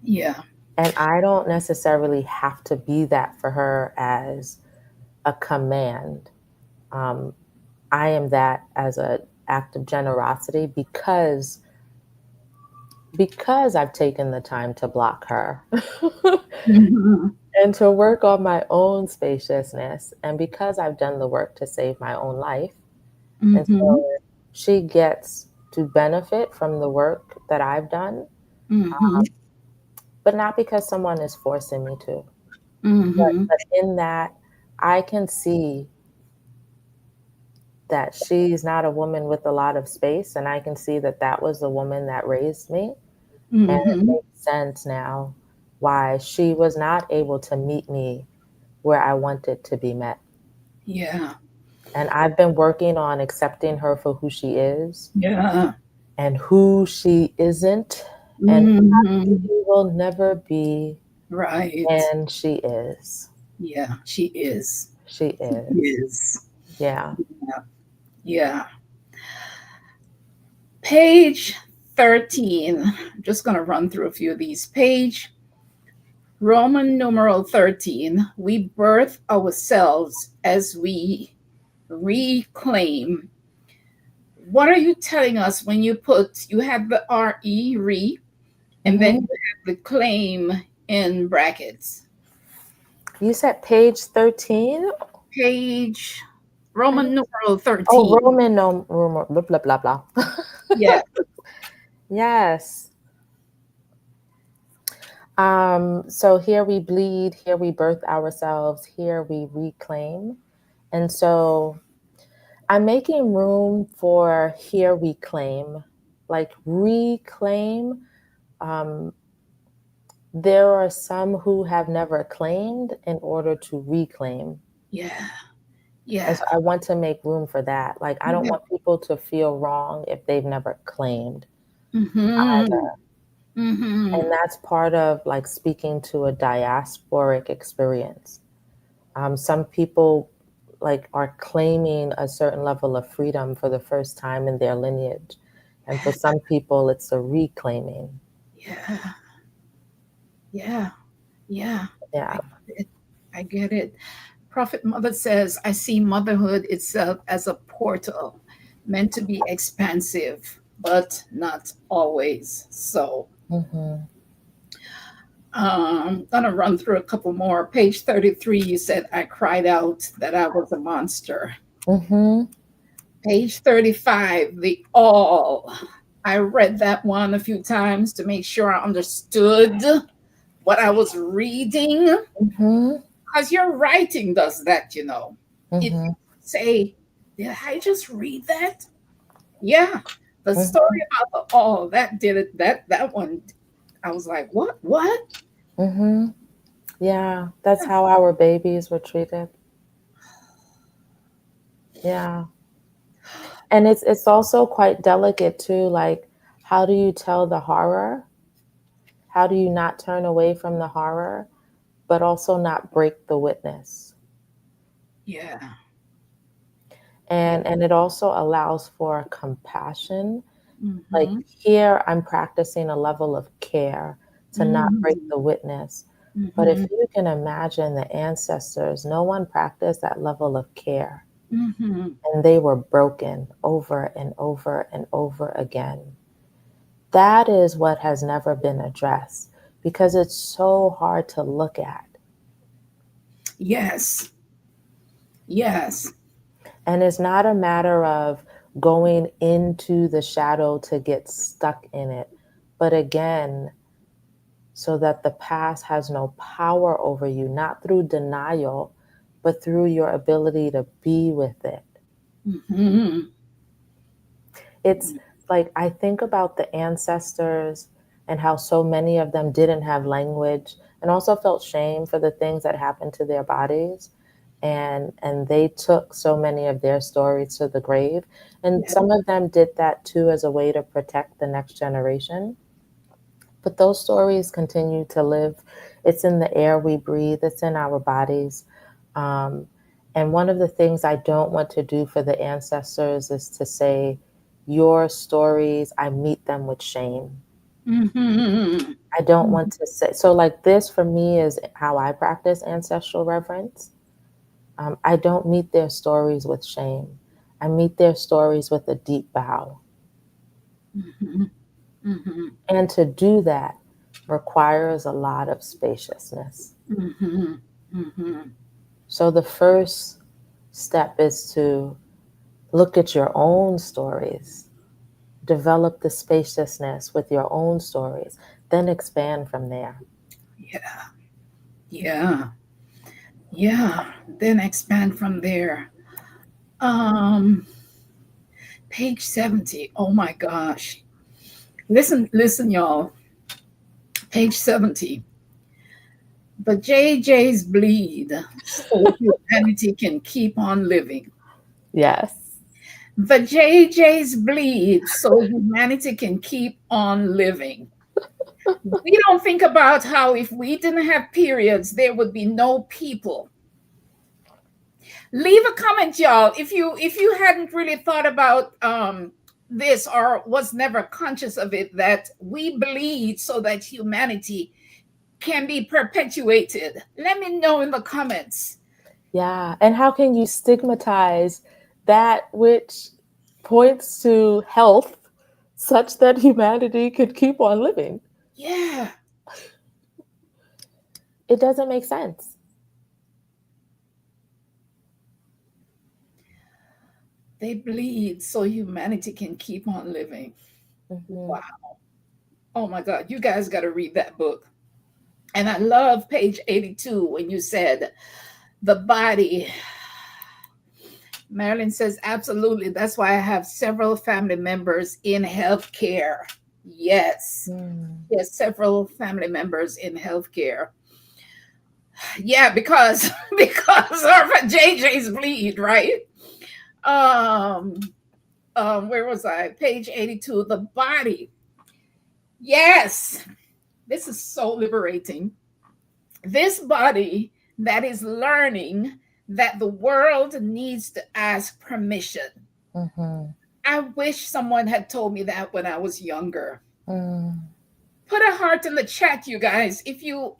S1: Yeah.
S2: And I don't necessarily have to be that for her as a command. I am that as an act of generosity because I've taken the time to block her
S1: Mm-hmm.
S2: and to work on my own spaciousness, and because I've done the work to save my own life. And
S1: Mm-hmm.
S2: so she gets to benefit from the work that I've done,
S1: Mm-hmm.
S2: but not because someone is forcing me to.
S1: Mm-hmm.
S2: But in that, I can see that she's not a woman with a lot of space, and I can see that that was the woman that raised me. And it
S1: Mm-hmm.
S2: makes sense now why she was not able to meet me where I wanted to be met.
S1: Yeah.
S2: And I've been working on accepting her for who she is
S1: Yeah.
S2: and who she isn't and who
S1: Mm-hmm.
S2: she will never be.
S1: Right.
S2: And she is.
S1: Yeah. She is.
S2: She
S1: She
S2: is.
S1: is.
S2: Yeah.
S1: Yeah. Yeah. Page 13. I'm just going to run through a few of these. Page Roman numeral 13. We birth ourselves as we reclaim. What are you telling us when you have the RE, re, and then
S2: Mm-hmm.
S1: you have the claim in brackets?
S2: You said page 13?
S1: Page Roman numeral
S2: Oh,
S1: 13.
S2: Roman no blah blah blah blah.
S1: Yeah.
S2: Yes. So here we bleed, here we birth ourselves, here we reclaim. And so I'm making room for here we claim, like reclaim. Um, there are some who have never claimed in order to reclaim.
S1: Yeah.
S2: And
S1: Yeah.
S2: so I want to make room for that. Like, I don't
S1: Yeah.
S2: want people to feel wrong if they've never claimed
S1: Mm-hmm.
S2: either.
S1: Mm-hmm.
S2: And that's part of like speaking to a diasporic experience. Some people like are claiming a certain level of freedom for the first time in their lineage. And for some people, it's a reclaiming.
S1: Yeah. Yeah. Yeah. I
S2: Yeah.
S1: get it. I get it. Prophet Mother says, I see motherhood itself as a portal meant to be expansive, but not always so.
S2: Mm-hmm.
S1: I'm going to run through a couple more. Page 33, you said, I cried out that I was a monster.
S2: Mm-hmm.
S1: Page 35, the all. I read that one a few times to make sure I understood what I was reading.
S2: Mm-hmm.
S1: Because your writing does that, It
S2: Mm-hmm.
S1: say, did I just read that? Yeah. The
S2: Mm-hmm.
S1: story about the all that did it. That one, I was like, what? What?
S2: Mm-hmm. Yeah, that's how our babies were treated. Yeah. And it's also quite delicate too, like how do you tell the horror? How do you not turn away from the horror, but also not break the witness?
S1: Yeah. Yeah.
S2: And it also allows for compassion. Like
S1: Mm-hmm.
S2: here I'm practicing a level of care to not break
S1: Mm-hmm.
S2: the witness. But if
S1: Mm-hmm.
S2: you can imagine the ancestors, no one practiced that level of care.
S1: Mm-hmm.
S2: And they were broken over and over and over again. That is what has never been addressed because it's so hard to look at.
S1: Yes. Yes.
S2: And it's not a matter of going into the shadow to get stuck in it, but again, so that the past has no power over you, not through denial, but through your ability to be with it.
S1: Mm-hmm.
S2: It's like I think about the ancestors and how so many of them didn't have language and also felt shame for the things that happened to their bodies. And they took so many of their stories to the grave. And
S1: Yeah.
S2: some of them did that too as a way to protect the next generation. But those stories continue to live. It's in the air we breathe, it's in our bodies. Um, And one of the things I don't want to do for the ancestors is to say, your stories, I meet them with shame.
S1: Mm-hmm.
S2: I don't want to say, so like this for me is how I practice ancestral reverence. I don't meet their stories with shame. I meet their stories with a deep bow.
S1: Mm-hmm. Mm-hmm.
S2: And to do that requires a lot of spaciousness.
S1: Mm-hmm. Mm-hmm.
S2: So the first step is to look at your own stories, develop the spaciousness with your own stories, then expand from there.
S1: Yeah. Yeah. Yeah. Then expand from there. Um, page 70. Oh my gosh. Listen, y'all. Page 70. But JJ's bleed so humanity can keep on living.
S2: Yes.
S1: But JJ's bleed so humanity can keep on living. We don't think about how if we didn't have periods, there would be no people. Leave a comment, y'all, if you hadn't really thought about this or was never conscious of it, that we bleed so that humanity can be perpetuated. Let me know in the comments.
S2: Yeah. And how can you stigmatize that which points to health such that humanity could keep on living?
S1: Yeah.
S2: It doesn't make sense.
S1: They bleed so humanity can keep on living.
S2: Mm-hmm.
S1: Wow. Oh my God. You guys got to read that book. And I love page 82 when you said the body. Marilyn says, absolutely. That's why I have several family members in healthcare. Yes.
S2: Mm.
S1: Yes, several family members in healthcare. Yeah, because because of JJ's bleed, right? Um, where was I? Page 82, the body. Yes, this is so liberating. This body that is learning that the world needs to ask permission.
S2: Mm-hmm.
S1: I wish someone had told me that when I was younger.
S2: Mm.
S1: Put a heart in the chat, you guys. If you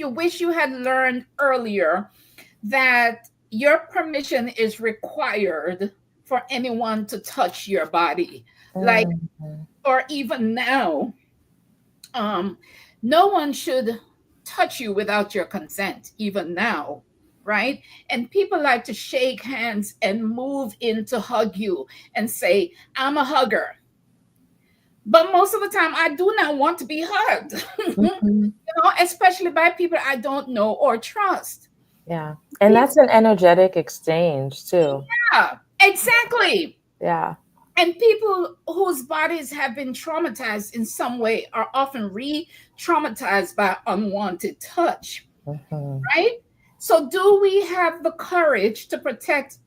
S1: wish you had learned earlier that your permission is required for anyone to touch your body, like,
S2: Mm-hmm.
S1: or even now, um, no one should touch you without your consent, even now, right? And people like to shake hands and move in to hug you and say, I'm a hugger. But most of the time, I do not want to be hugged,
S2: Mm-hmm.
S1: especially by people I don't know or trust.
S2: Yeah. And
S1: People,
S2: that's an energetic exchange too.
S1: yeah, exactly.
S2: Yeah.
S1: And people whose bodies have been traumatized in some way are often re traumatized by unwanted touch,
S2: Mm-hmm.
S1: right? So, do we have the courage to protect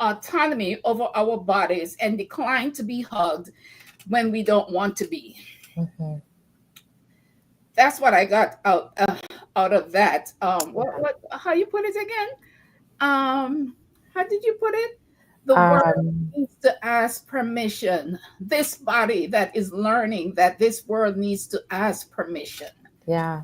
S1: autonomy over our bodies and decline to be hugged when we don't want to be?
S2: Mm-hmm.
S1: That's what I got out of that. How you put it again? How did you put it? The world
S2: Um,
S1: needs to ask permission. This body that is learning that this world needs to ask permission.
S2: yeah.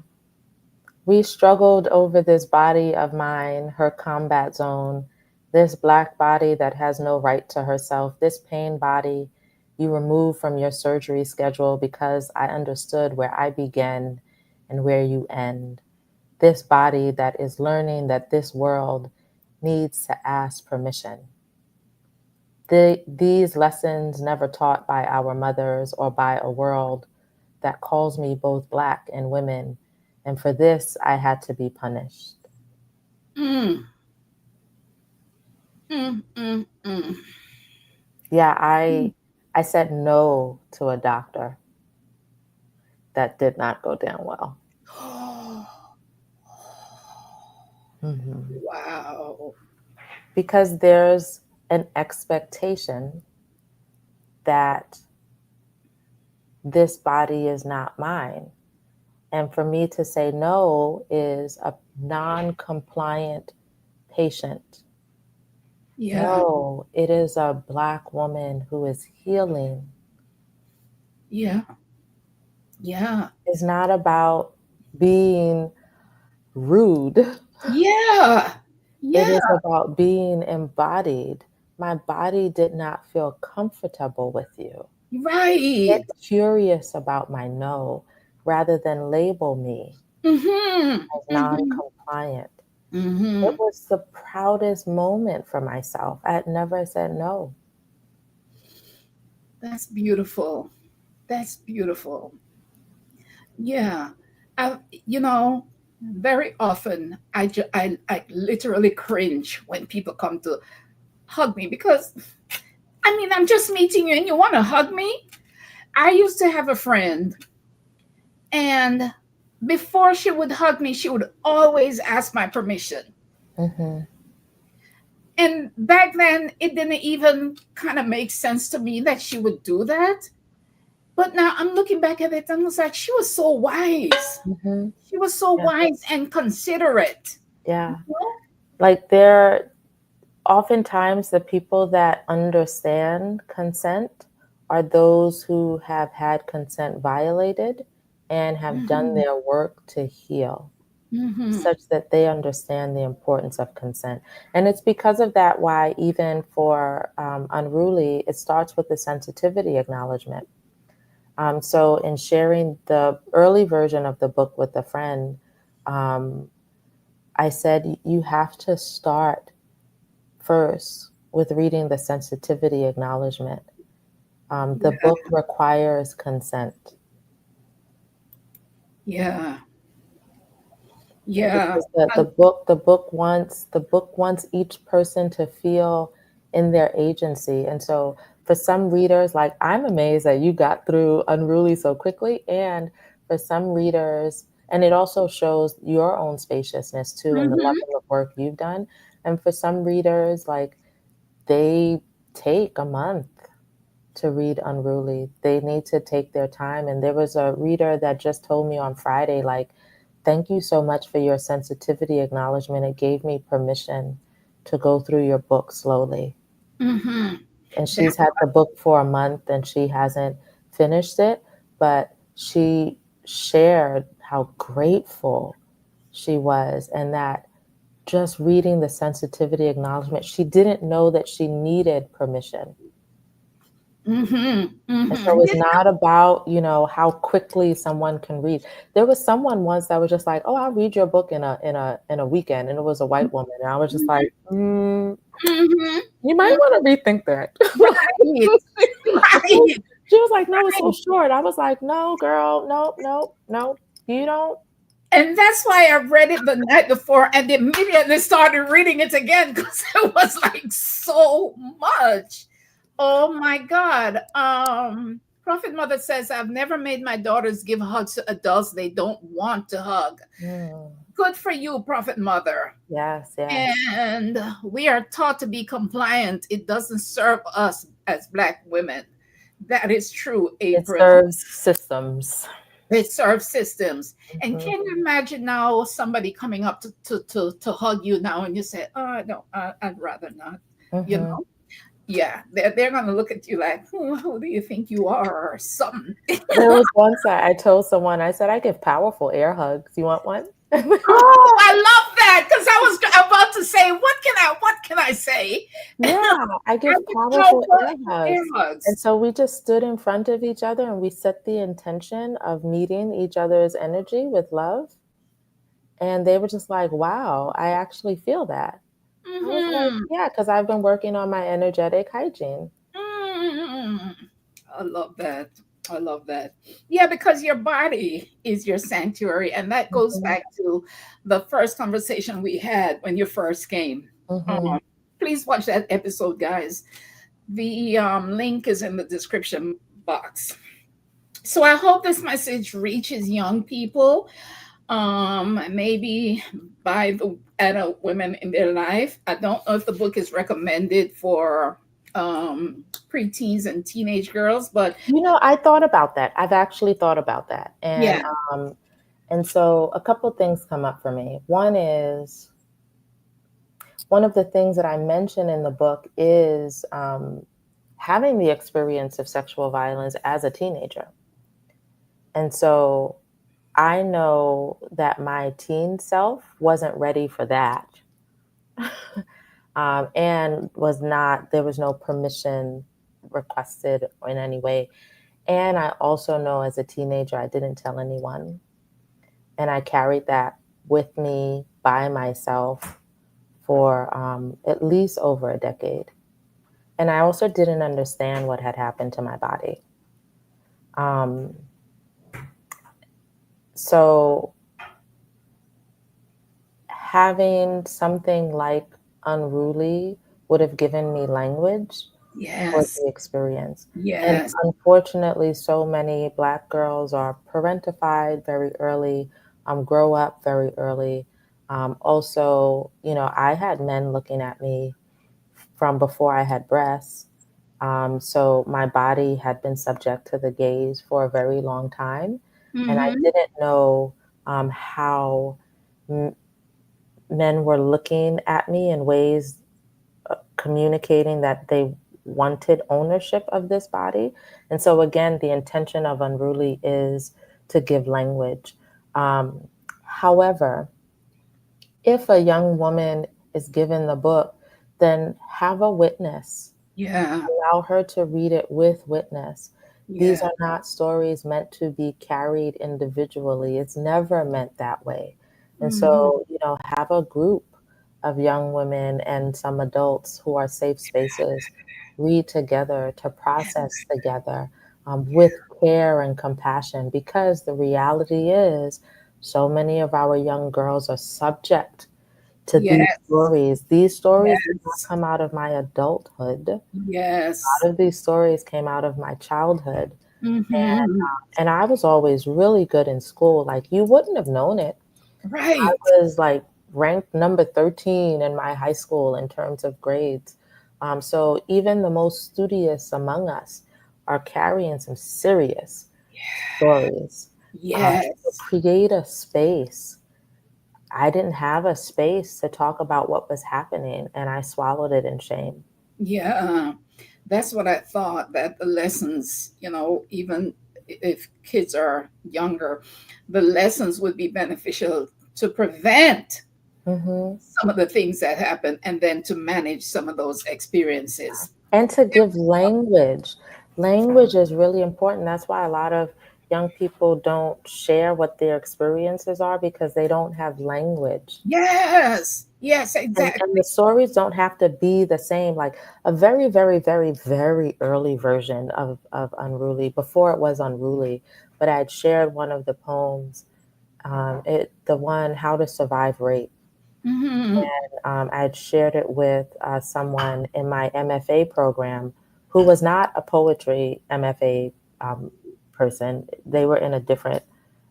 S2: We struggled over this body of mine, her combat zone, this black body that has no right to herself, this pain body you removed from your surgery schedule because I understood where I begin and where you end. This body that is learning that this world needs to ask permission. These lessons never taught by our mothers or by a world that calls me both black and women. And for this, I had to be punished.
S1: Mm, mm.
S2: Yeah, I said no to a doctor that did not go down well. Mhm.
S1: Wow.
S2: Because there's an expectation that this body is not mine. And for me to say no is a non compliant patient
S1: Yeah.
S2: No, it is a Black woman who is healing.
S1: Yeah. Yeah.
S2: It's not about being rude.
S1: Yeah.
S2: It
S1: Yeah.
S2: is about being embodied. My body did not feel comfortable with you. Get
S1: Right.
S2: curious about my no rather than label me
S1: Mm-hmm.
S2: as
S1: Mm-hmm.
S2: non-compliant. It
S1: Mm-hmm.
S2: was the proudest moment for myself. I had never said no.
S1: That's beautiful. That's beautiful. Yeah. I, you know, very often I literally cringe when people come to hug me because I mean, I'm just meeting you and you want to hug me. I used to have a friend, and before she would hug me, she would always ask my permission.
S2: Mm-hmm.
S1: And back then, it didn't even kind of make sense to me that she would do that. But now I'm looking back at it and I was like, she was so wise.
S2: Mm-hmm.
S1: She was so
S2: Yeah.
S1: wise and considerate.
S2: Yeah.
S1: You know?
S2: Like there, oftentimes the people that understand consent are those who have had consent violated and have done
S1: Mhm.
S2: their work to heal,
S1: Mhm.
S2: such that they understand the importance of consent. And it's because of that why even for Unruly, it starts with the sensitivity acknowledgement. So in sharing the early version of the book with a friend, um, I said, you have to start first with reading the sensitivity acknowledgement. The
S1: Yeah.
S2: book requires consent
S1: Yeah. Yeah.
S2: because the book wants each person to feel in their agency. And so for some readers, like I'm amazed that you got through Unruly so quickly, and for some readers, and it also shows your own spaciousness too and the
S1: Mhm.
S2: level of work you've done. And for some readers, like they take a month to read Unruly. They need to take their time. And there was a reader that just told me on Friday, like, thank you so much for your sensitivity acknowledgement. It gave me permission to go through your book slowly.
S1: Mhm.
S2: And
S1: That,
S2: she's had the book for a month and she hasn't finished it, but she shared how grateful she was, and that just reading the sensitivity acknowledgement, she didn't know that she needed permission.
S1: mhm.
S2: And
S1: Mhm.
S2: so it's not about, how quickly someone can read. There was someone once that was just like, "Oh, I'll read your book in a weekend," and it was a white woman, and I was just like,
S1: Mhm.
S2: "You might
S1: Mhm.
S2: want to rethink that."
S1: Right. Right.
S2: She was like, "No, it's so
S1: Right.
S2: short." I was like, "No, girl, no, no, no, you don't."
S1: And that's why I read it the night before and immediately started reading it again because it was like so much. Oh my God. Prophet Mother says, I've never made my daughters give hugs to adults they don't want to hug.
S2: Mm,
S1: Good for you, Prophet Mother.
S2: yes, yes.
S1: And we are taught to be compliant. It doesn't serve us as Black women. That is true,
S2: It
S1: April.
S2: serves systems.
S1: It serves systems. And
S2: Mhm,
S1: can you imagine now somebody coming up to hug you now and you say, oh, no, I'd rather not, you
S2: mhm.
S1: know? Yeah, they're going to look at you like, who do you think you are or something?
S2: There was once I told someone, I said, I give powerful air hugs. You want one?
S1: Oh, I love that because I was about to say, what can I say?
S2: Yeah, I
S1: I
S2: give
S1: get
S2: powerful
S1: powerful
S2: air
S1: air
S2: hugs. And
S1: hugs.
S2: so we just stood in front of each other and we set the intention of meeting each other's energy with love. And they were just like, wow, I actually feel that. I was like,
S1: Hmm.
S2: yeah, because I've been working on my energetic hygiene.
S1: Mm, I love that. I love that. Yeah, because your body is your sanctuary. And that goes
S2: Mhm,
S1: back to the first conversation we had when you first came.
S2: mhm.
S1: Um, please watch that episode, guys. The link is in the description box. So I hope this message reaches young people, maybe by the adult women in their life. I don't know if the book is recommended for preteens and teenage girls, but
S2: I thought about that. I've actually thought about that.
S1: yeah.
S2: And so a couple things come up for me. One is one of the things that I mention in the book is having the experience of sexual violence as a teenager. And so I know that my teen self wasn't ready for that. And there was no permission requested in any way. And I also know as a teenager, I didn't tell anyone. And I carried that with me by myself for at least over a decade. And I also didn't understand what had happened to my body. So having something like Unruly would have given me language for
S1: Yes.
S2: the experience. And
S1: Yes.
S2: unfortunately, so many Black girls are parentified very early, grow up very early. Also, I had men looking at me from before I had breasts. So my body had been subject to the gaze for a very long time. And I
S1: Mm-hmm.
S2: didn't know how men were looking at me in ways communicating that they wanted ownership of this body. And so, again, the intention of Unruly is to give language. However, if a young woman is given the book, then have a witness.
S1: Yeah.
S2: Allow her to read it with witness. These
S1: Yeah.
S2: are not stories meant to be carried individually. It's never meant that way. And
S1: Mm-hmm.
S2: so, have a group of young women and some adults who are safe spaces read together to process together with care and compassion, because the reality is so many of our young girls are subject to these
S1: Yes.
S2: stories. These stories did not
S1: Yes.
S2: come out of my adulthood. A
S1: Yes.
S2: lot of these stories came out of my childhood.
S1: Mm-hmm.
S2: And I was always really good in school. Like, you wouldn't have known it. I
S1: Right.
S2: was like ranked number 13 in my high school in terms of grades. So even the most studious among us are carrying some serious stories. So
S1: Yes.
S2: create a space. I didn't have a space to talk about what was happening, and I swallowed it in shame.
S1: Yeah. That's what I thought, that the lessons, even if kids are younger, the lessons would be beneficial to prevent
S2: Hmm.
S1: some of the things that happen and then to manage some of those experiences.
S2: And to give language. Language is really important. That's why a lot of young people don't share what their experiences are, because they don't have language.
S1: Yes. Yes,
S2: And the
S1: exactly.
S2: stories don't have to be the same. Like a very, very, very, very early version of Unruly, before it was Unruly, but I had shared one of the poems, the one, How to Survive Rape.
S1: Mm-hmm.
S2: I had shared it with someone in my MFA program who was not a poetry MFA person. They were in a different,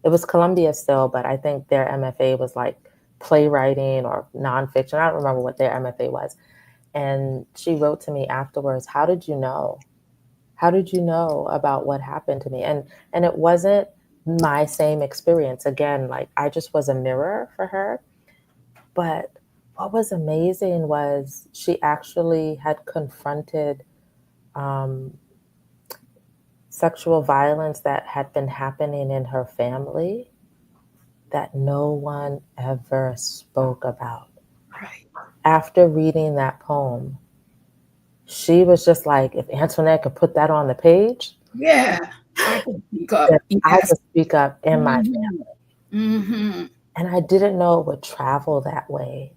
S2: it was Columbia still, but I think their MFA was like playwriting or nonfiction. I don't remember what their MFA was. And she wrote to me afterwards, how did you know? How did you know about what happened to me? And it wasn't my same experience. Again, like, I just was a mirror for her. But what was amazing was she actually had confronted um, sexual violence that had been happening in her family that no one ever spoke about.
S1: Right.
S2: After reading that poem, she was just like, if Antoinette could put that on the page,
S1: Yeah. I can speak up.
S2: then I
S1: Yes.
S2: could speak up in my
S1: Mm-hmm.
S2: family.
S1: Mm-hmm.
S2: And I didn't know it would travel that way.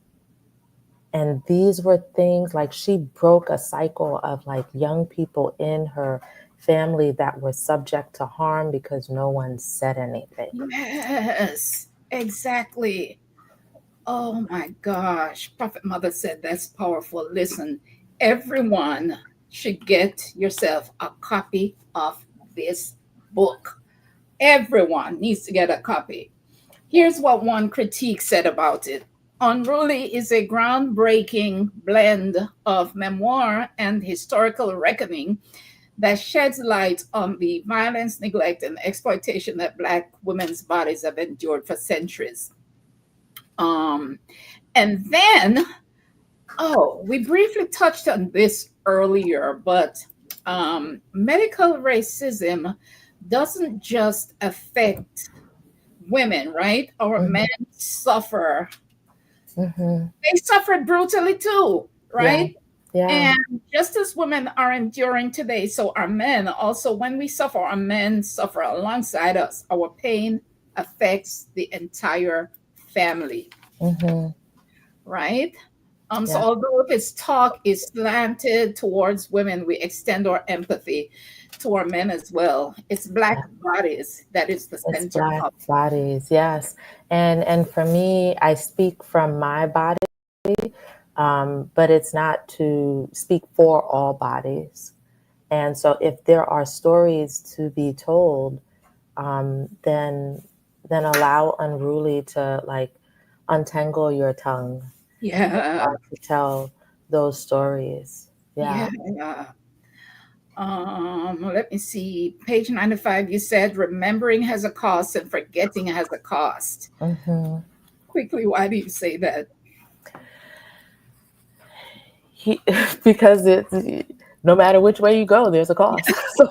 S2: And these were things like, she broke a cycle of like young people in her family that were subject to harm because no one said anything.
S1: Yes. Exactly. Oh my gosh. Prophet Mother said that's powerful. Listen, everyone should get yourself a copy of this book. Everyone needs to get a copy. Here's what one critique said about it. Unruly is a groundbreaking blend of memoir and historical reckoning that sheds light on the violence, neglect, and exploitation that Black women's bodies have endured for centuries. Um, and then Oh, we briefly touched on this earlier, but medical racism doesn't just affect women, right? Our
S2: Mm-hmm.
S1: men suffer.
S2: Mm-hmm.
S1: They suffered brutally too,
S2: Yeah.
S1: right?
S2: Yeah.
S1: And just as women are enduring today, so our men also, when we suffer, our men suffer alongside us. Our pain affects the entire family,
S2: Mm-hmm.
S1: right? So
S2: Yeah.
S1: although this talk is slanted towards women, we extend our empathy to our men as well. It's
S2: Yeah.
S1: black bodies that is the
S2: It's
S1: center
S2: Black
S1: of.
S2: bodies. Yes. And for me, I speak from my body, but it's not to speak for all bodies. And so if there are stories to be told, then allow Unruly to like untangle your tongue
S1: Yeah,
S2: to tell those stories. Yeah.
S1: yeah. Let me see. Page 95, you said remembering has a cost and forgetting has a cost.
S2: Hmm.
S1: Quickly, why do you say that?
S2: He, because it's no matter which way you go, there's a cost. So,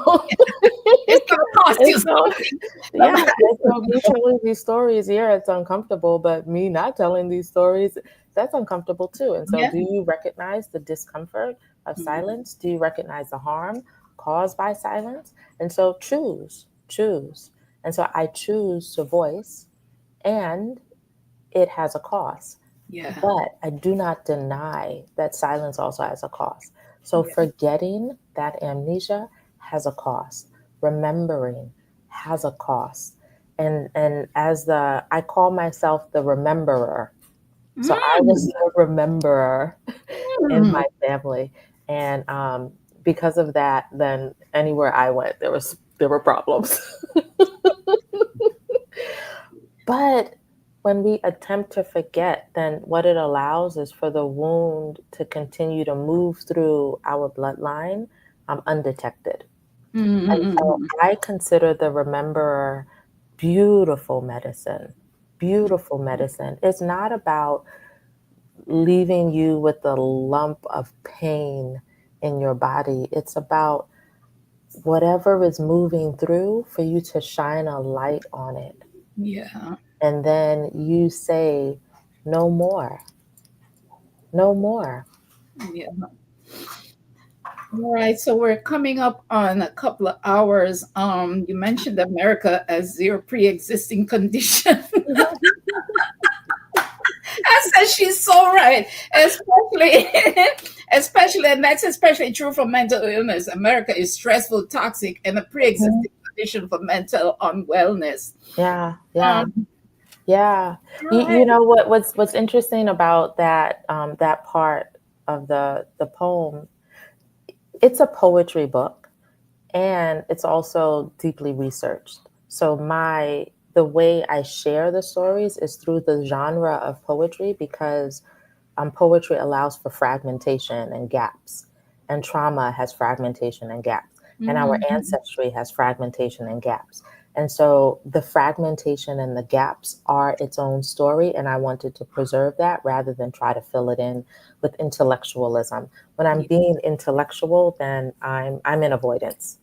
S1: It's going to cost
S2: and
S1: you
S2: so
S1: something. No
S2: yeah,
S1: matter.
S2: and so me telling these stories, yeah, it's uncomfortable, but me not telling these stories, that's uncomfortable too. And so,
S1: Yeah.
S2: do you recognize the discomfort of
S1: Mhm.
S2: silence? Do you recognize the harm caused by silence? And so, choose. And so, I choose to voice, and it has a cost.
S1: Yeah.
S2: But I do not deny that silence also has a cost. So
S1: Yeah.
S2: forgetting that amnesia has a cost. Remembering has a cost. And as the I call myself the rememberer. So I was
S1: Mm.
S2: the rememberer in
S1: Mm.
S2: my family. And because of that, then anywhere I went, there were problems. But when we attempt to forget, then what it allows is for the wound to continue to move through our bloodline undetected. And so
S1: Mm.
S2: I consider the rememberer beautiful medicine. Beautiful medicine. It's not about leaving you with a lump of pain in your body. It's about whatever is moving through for you to shine a light on it.
S1: Yeah.
S2: And then you say, no more, no more.
S1: Yeah. All right, so we're coming up on a couple of hours. You mentioned America as your pre-existing condition. I said she's so right, especially, especially, and that's especially true for mental illness. America is stressful, toxic, and a
S2: Mhm.
S1: pre-existing condition for mental unwellness.
S2: Yeah, yeah,
S1: Um,
S2: yeah.
S1: all
S2: You
S1: right.
S2: know what's interesting about that part of the poem? It's a poetry book, and it's also deeply researched. So the way I share the stories is through the genre of poetry because poetry allows for fragmentation and gaps, and trauma has fragmentation and gaps, and our
S1: Mhm.
S2: ancestry has fragmentation and gaps. And so the fragmentation and the gaps are its own story, and I wanted to preserve that rather than try to fill it in with intellectualism. When I'm
S1: Yeah.
S2: being intellectual, then I'm in avoidance.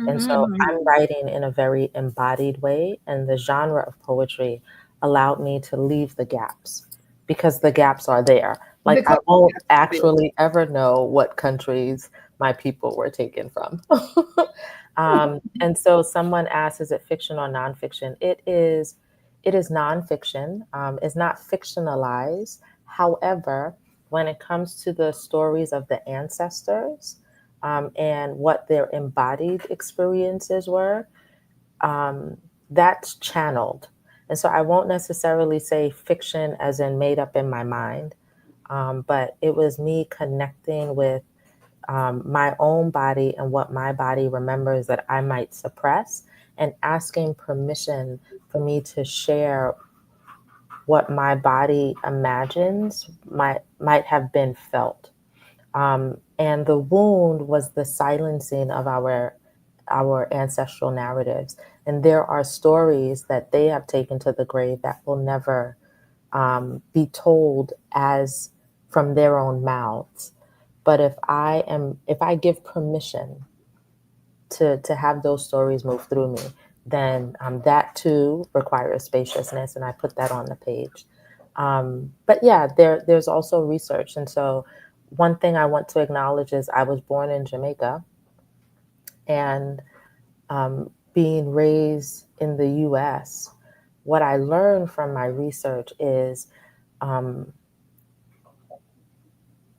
S2: And so I'm
S1: Mhm.
S2: writing in a very embodied way, and the genre of poetry allowed me to leave the gaps because the gaps are there. Like I
S1: Because
S2: won't actually ever know what countries my people were taken from. And so someone asked, is it fiction or nonfiction? It is nonfiction. It's not fictionalized. However, when it comes to the stories of the ancestors, and what their embodied experiences were, um, that's channeled. And so I won't necessarily say fiction as in made up in my mind, but it was me connecting with my own body and what my body remembers that I might suppress, and asking permission for me to share what my body imagines might have been felt. And the wound was the silencing of our ancestral narratives. And there are stories that they have taken to the grave that will never be told as from their own mouths. But if I give permission to have those stories move through me, then that too requires spaciousness, and I put that on the page. But yeah, there's also research, and so one thing I want to acknowledge is I was born in Jamaica, and being raised in the U.S., what I learned from my research is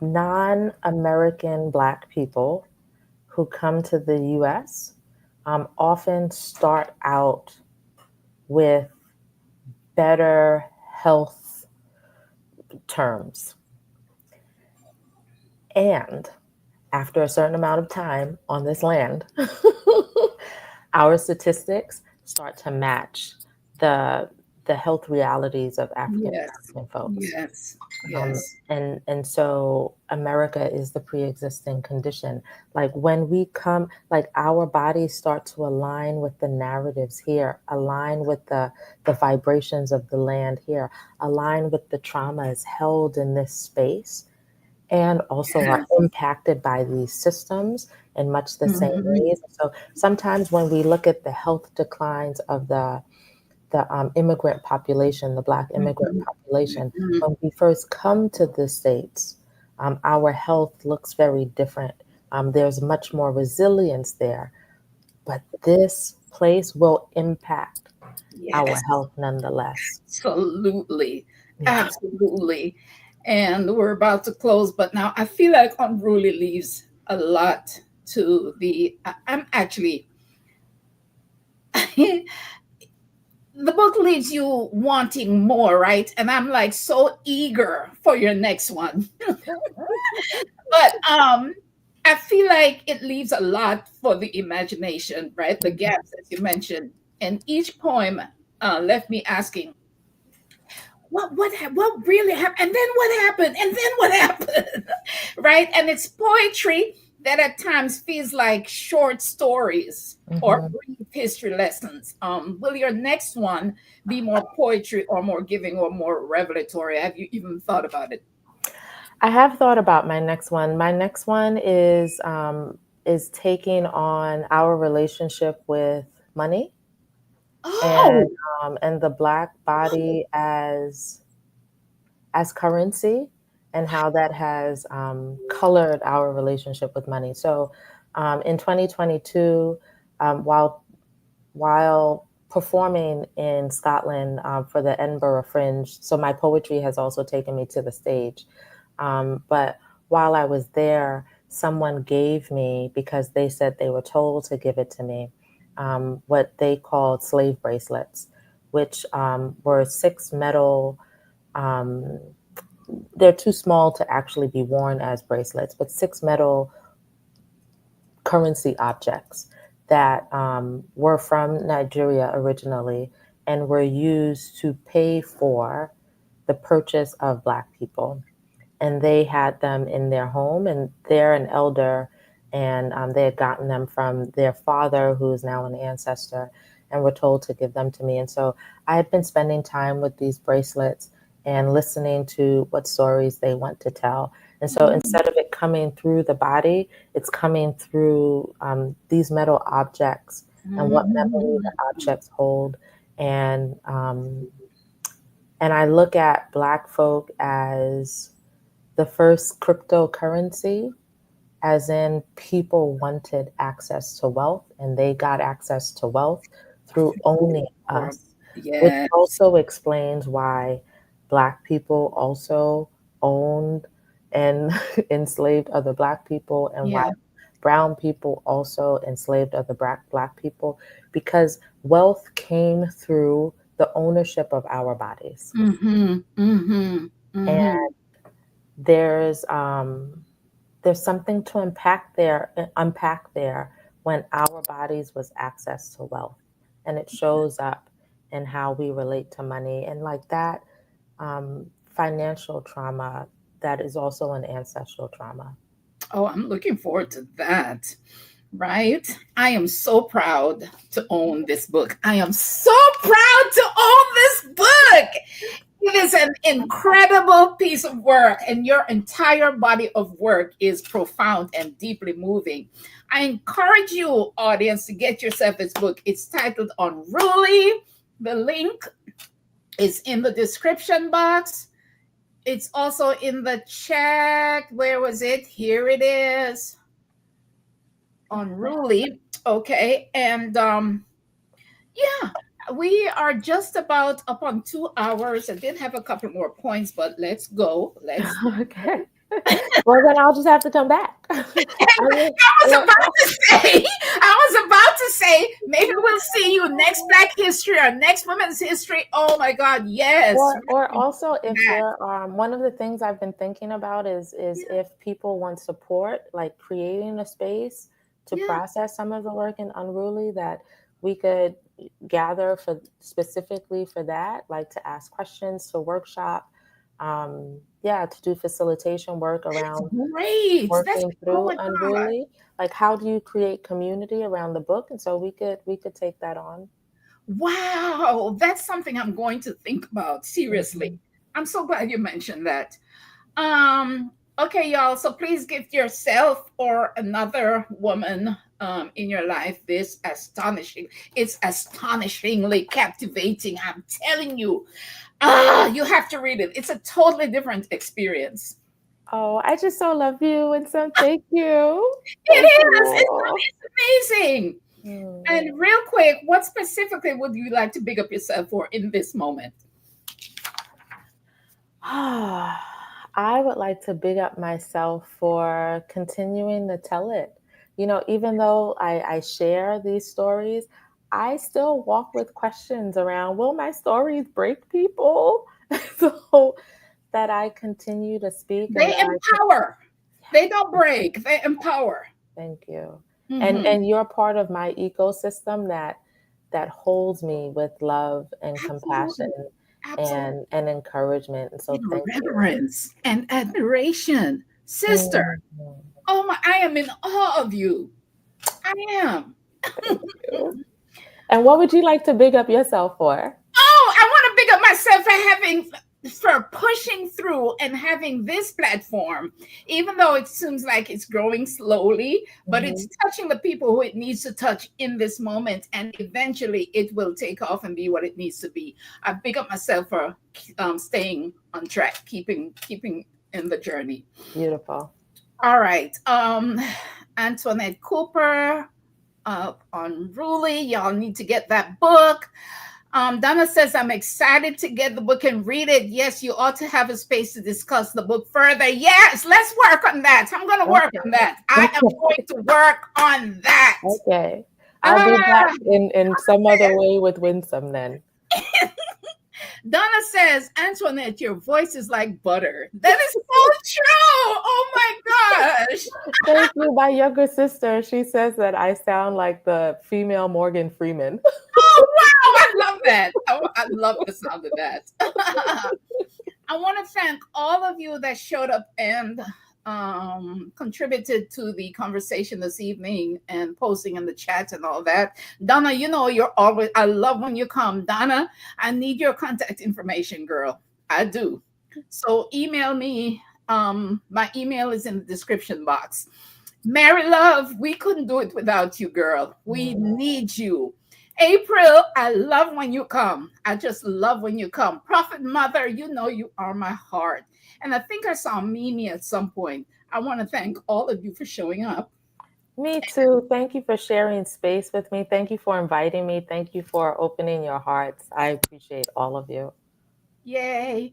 S2: non-American Black people who come to the U.S. Often start out with better health terms. And after a certain amount of time on this land, our statistics start to match the health realities of African
S1: Yes.
S2: American folks.
S1: Yes. Yes.
S2: And so America is the pre-existing condition. Like when we come, like our bodies start to align with the narratives here, align with the vibrations of the land here, align with the traumas held in this space, and also are impacted by these systems in much the same ways. So sometimes when we look at the health declines of the immigrant population, the Black immigrant population, when we first come to the States, our health looks very different. There's much more resilience there, but this place will impact our health nonetheless.
S1: Absolutely.
S2: Yeah.
S1: Absolutely. And we're about to close, but now I feel like Unruly leaves a lot to I'm actually, the book leaves you wanting more, right? And I'm like so eager for your next one. But I feel like it leaves a lot for the imagination, right? The gaps, as you mentioned. And each poem left me asking, what really happened, and then what happened, and then what happened? Right? And it's poetry that at times feels like short stories or brief history lessons. Will your next one be more poetry or more giving or more revelatory? Have you even thought about it?
S2: I have thought about my next one. My next one is taking on our relationship with money
S1: Oh,
S2: and the Black body as currency, and how that has colored our relationship with money. So in 2022, while performing in Scotland for the Edinburgh Fringe, so my poetry has also taken me to the stage. But while I was there, someone gave me, because they said they were told to give it to me, what they called slave bracelets, which were 6 metal. They're too small to actually be worn as bracelets, but 6 metal currency objects that were from Nigeria originally and were used to pay for the purchase of Black people. And they had them in their home, and they're an elder, and they had gotten them from their father, who is now an ancestor, and were told to give them to me. And so I had been spending time with these bracelets and listening to what stories they want to tell. And so instead of it coming through the body, it's coming through these metal objects and what memory the objects hold. And I look at Black folk as the first cryptocurrency, as in people wanted access to wealth, and they got access to wealth through owning us, which
S1: yes.
S2: also explains why Black people also owned and enslaved other Black people, and why brown people also enslaved other Black people, because wealth came through the ownership of our bodies. And there's something to unpack there when our bodies was access to wealth, and it shows up in how we relate to money, and like that financial trauma that is also an ancestral trauma.
S1: Oh, I'm looking forward to that. Right? I am so proud to own this book. I am so proud to own this book. It is an incredible piece of work, and your entire body of work is profound and deeply moving. I encourage you, audience, to get yourself this book. It's titled Unruly. The link is in the description box. It's also in the chat. Where was it? Here it is. Unruly. Okay. And yeah, we are just about up on 2 hours. I did have a couple more points, but let's go. Let's
S2: Okay. Well, then I'll just have to come back.
S1: I was about to say, maybe we'll see you next Black History or next Women's History. Oh my God, yes.
S2: Or also, if there one of the things I've been thinking about is if people want support, like creating a space to process some of the work in Unruly, that we could gather for specifically for that, like to ask questions, to workshop, to do facilitation work around working through Unruly. Like, how do you create community around the book? And so we could take that on.
S1: Wow, that's something I'm going to think about seriously. Mm-hmm. I'm so glad you mentioned that. Okay, y'all. So please give yourself or another woman in your life this it's astonishingly captivating. I'm telling you. You have to read it. It's a totally different experience.
S2: Oh, I just so love you, and so thank you.
S1: It's amazing. And real quick, what specifically would you like to big up yourself for in this moment?
S2: I would like to big up myself for continuing to tell it. You know, even though I share these stories, I still walk with questions around, will my stories break people? So that I continue to speak.
S1: They empower. They don't break. They empower.
S2: Thank you. Mm-hmm. And you're part of my ecosystem that holds me with love and compassion and encouragement. And so thank you.
S1: Reverence and admiration. Sister, oh my, I am in awe of you. I am.
S2: Thank you. And what would you like to big up yourself for?
S1: Oh, I want to big up myself for pushing through and having this platform, even though it seems like it's growing slowly, but it's touching the people who it needs to touch in this moment, and eventually it will take off and be what it needs to be. I big up myself for staying on track, keeping in the journey.
S2: Beautiful.
S1: All right. Antoinette Cooper, Unruly. Y'all need to get that book. Donna says, I'm excited to get the book and read it. Yes, you ought to have a space to discuss the book further. Yes, let's work on that. I'm going to work on that. I am going to work on that.
S2: Okay. I'll be back in some other way with Winsome then.
S1: Donna says, Antoinette, your voice is like butter. That is so true. Oh my gosh.
S2: Thank you. My younger sister, she says that I sound like the female Morgan Freeman.
S1: Oh, wow. I love that. I love the sound of that. I want to thank all of you that showed up and contributed to the conversation this evening and posting in the chat and all that. Donna, you know, I love when you come. Donna, I need your contact information, girl. I do. So email me. My email is in the description box. Mary Love, we couldn't do it without you, girl. We need you. April, I love when you come. I just love when you come. Prophet Mother, you know you are my heart. And I think I saw Mimi at some point. I want to thank all of you for showing up.
S2: Me too. Thank you for sharing space with me. Thank you for inviting me. Thank you for opening your hearts. I appreciate all of you.
S1: Yay.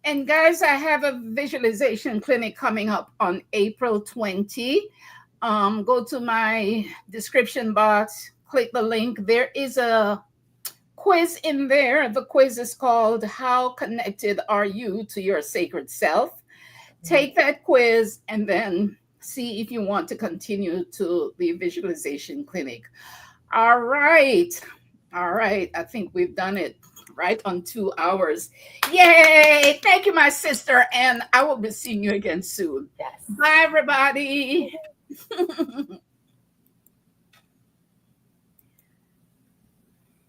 S1: And guys, I have a visualization clinic coming up on April 20. Go to my description box, click the link. There is a quiz in there. The quiz is called How Connected Are You to Your Sacred Self? Take that quiz and then see if you want to continue to the visualization clinic. All right. I think we've done it right on 2 hours. Yay. Thank you, my sister. And I will be seeing you again soon.
S2: Yes.
S1: Bye, everybody.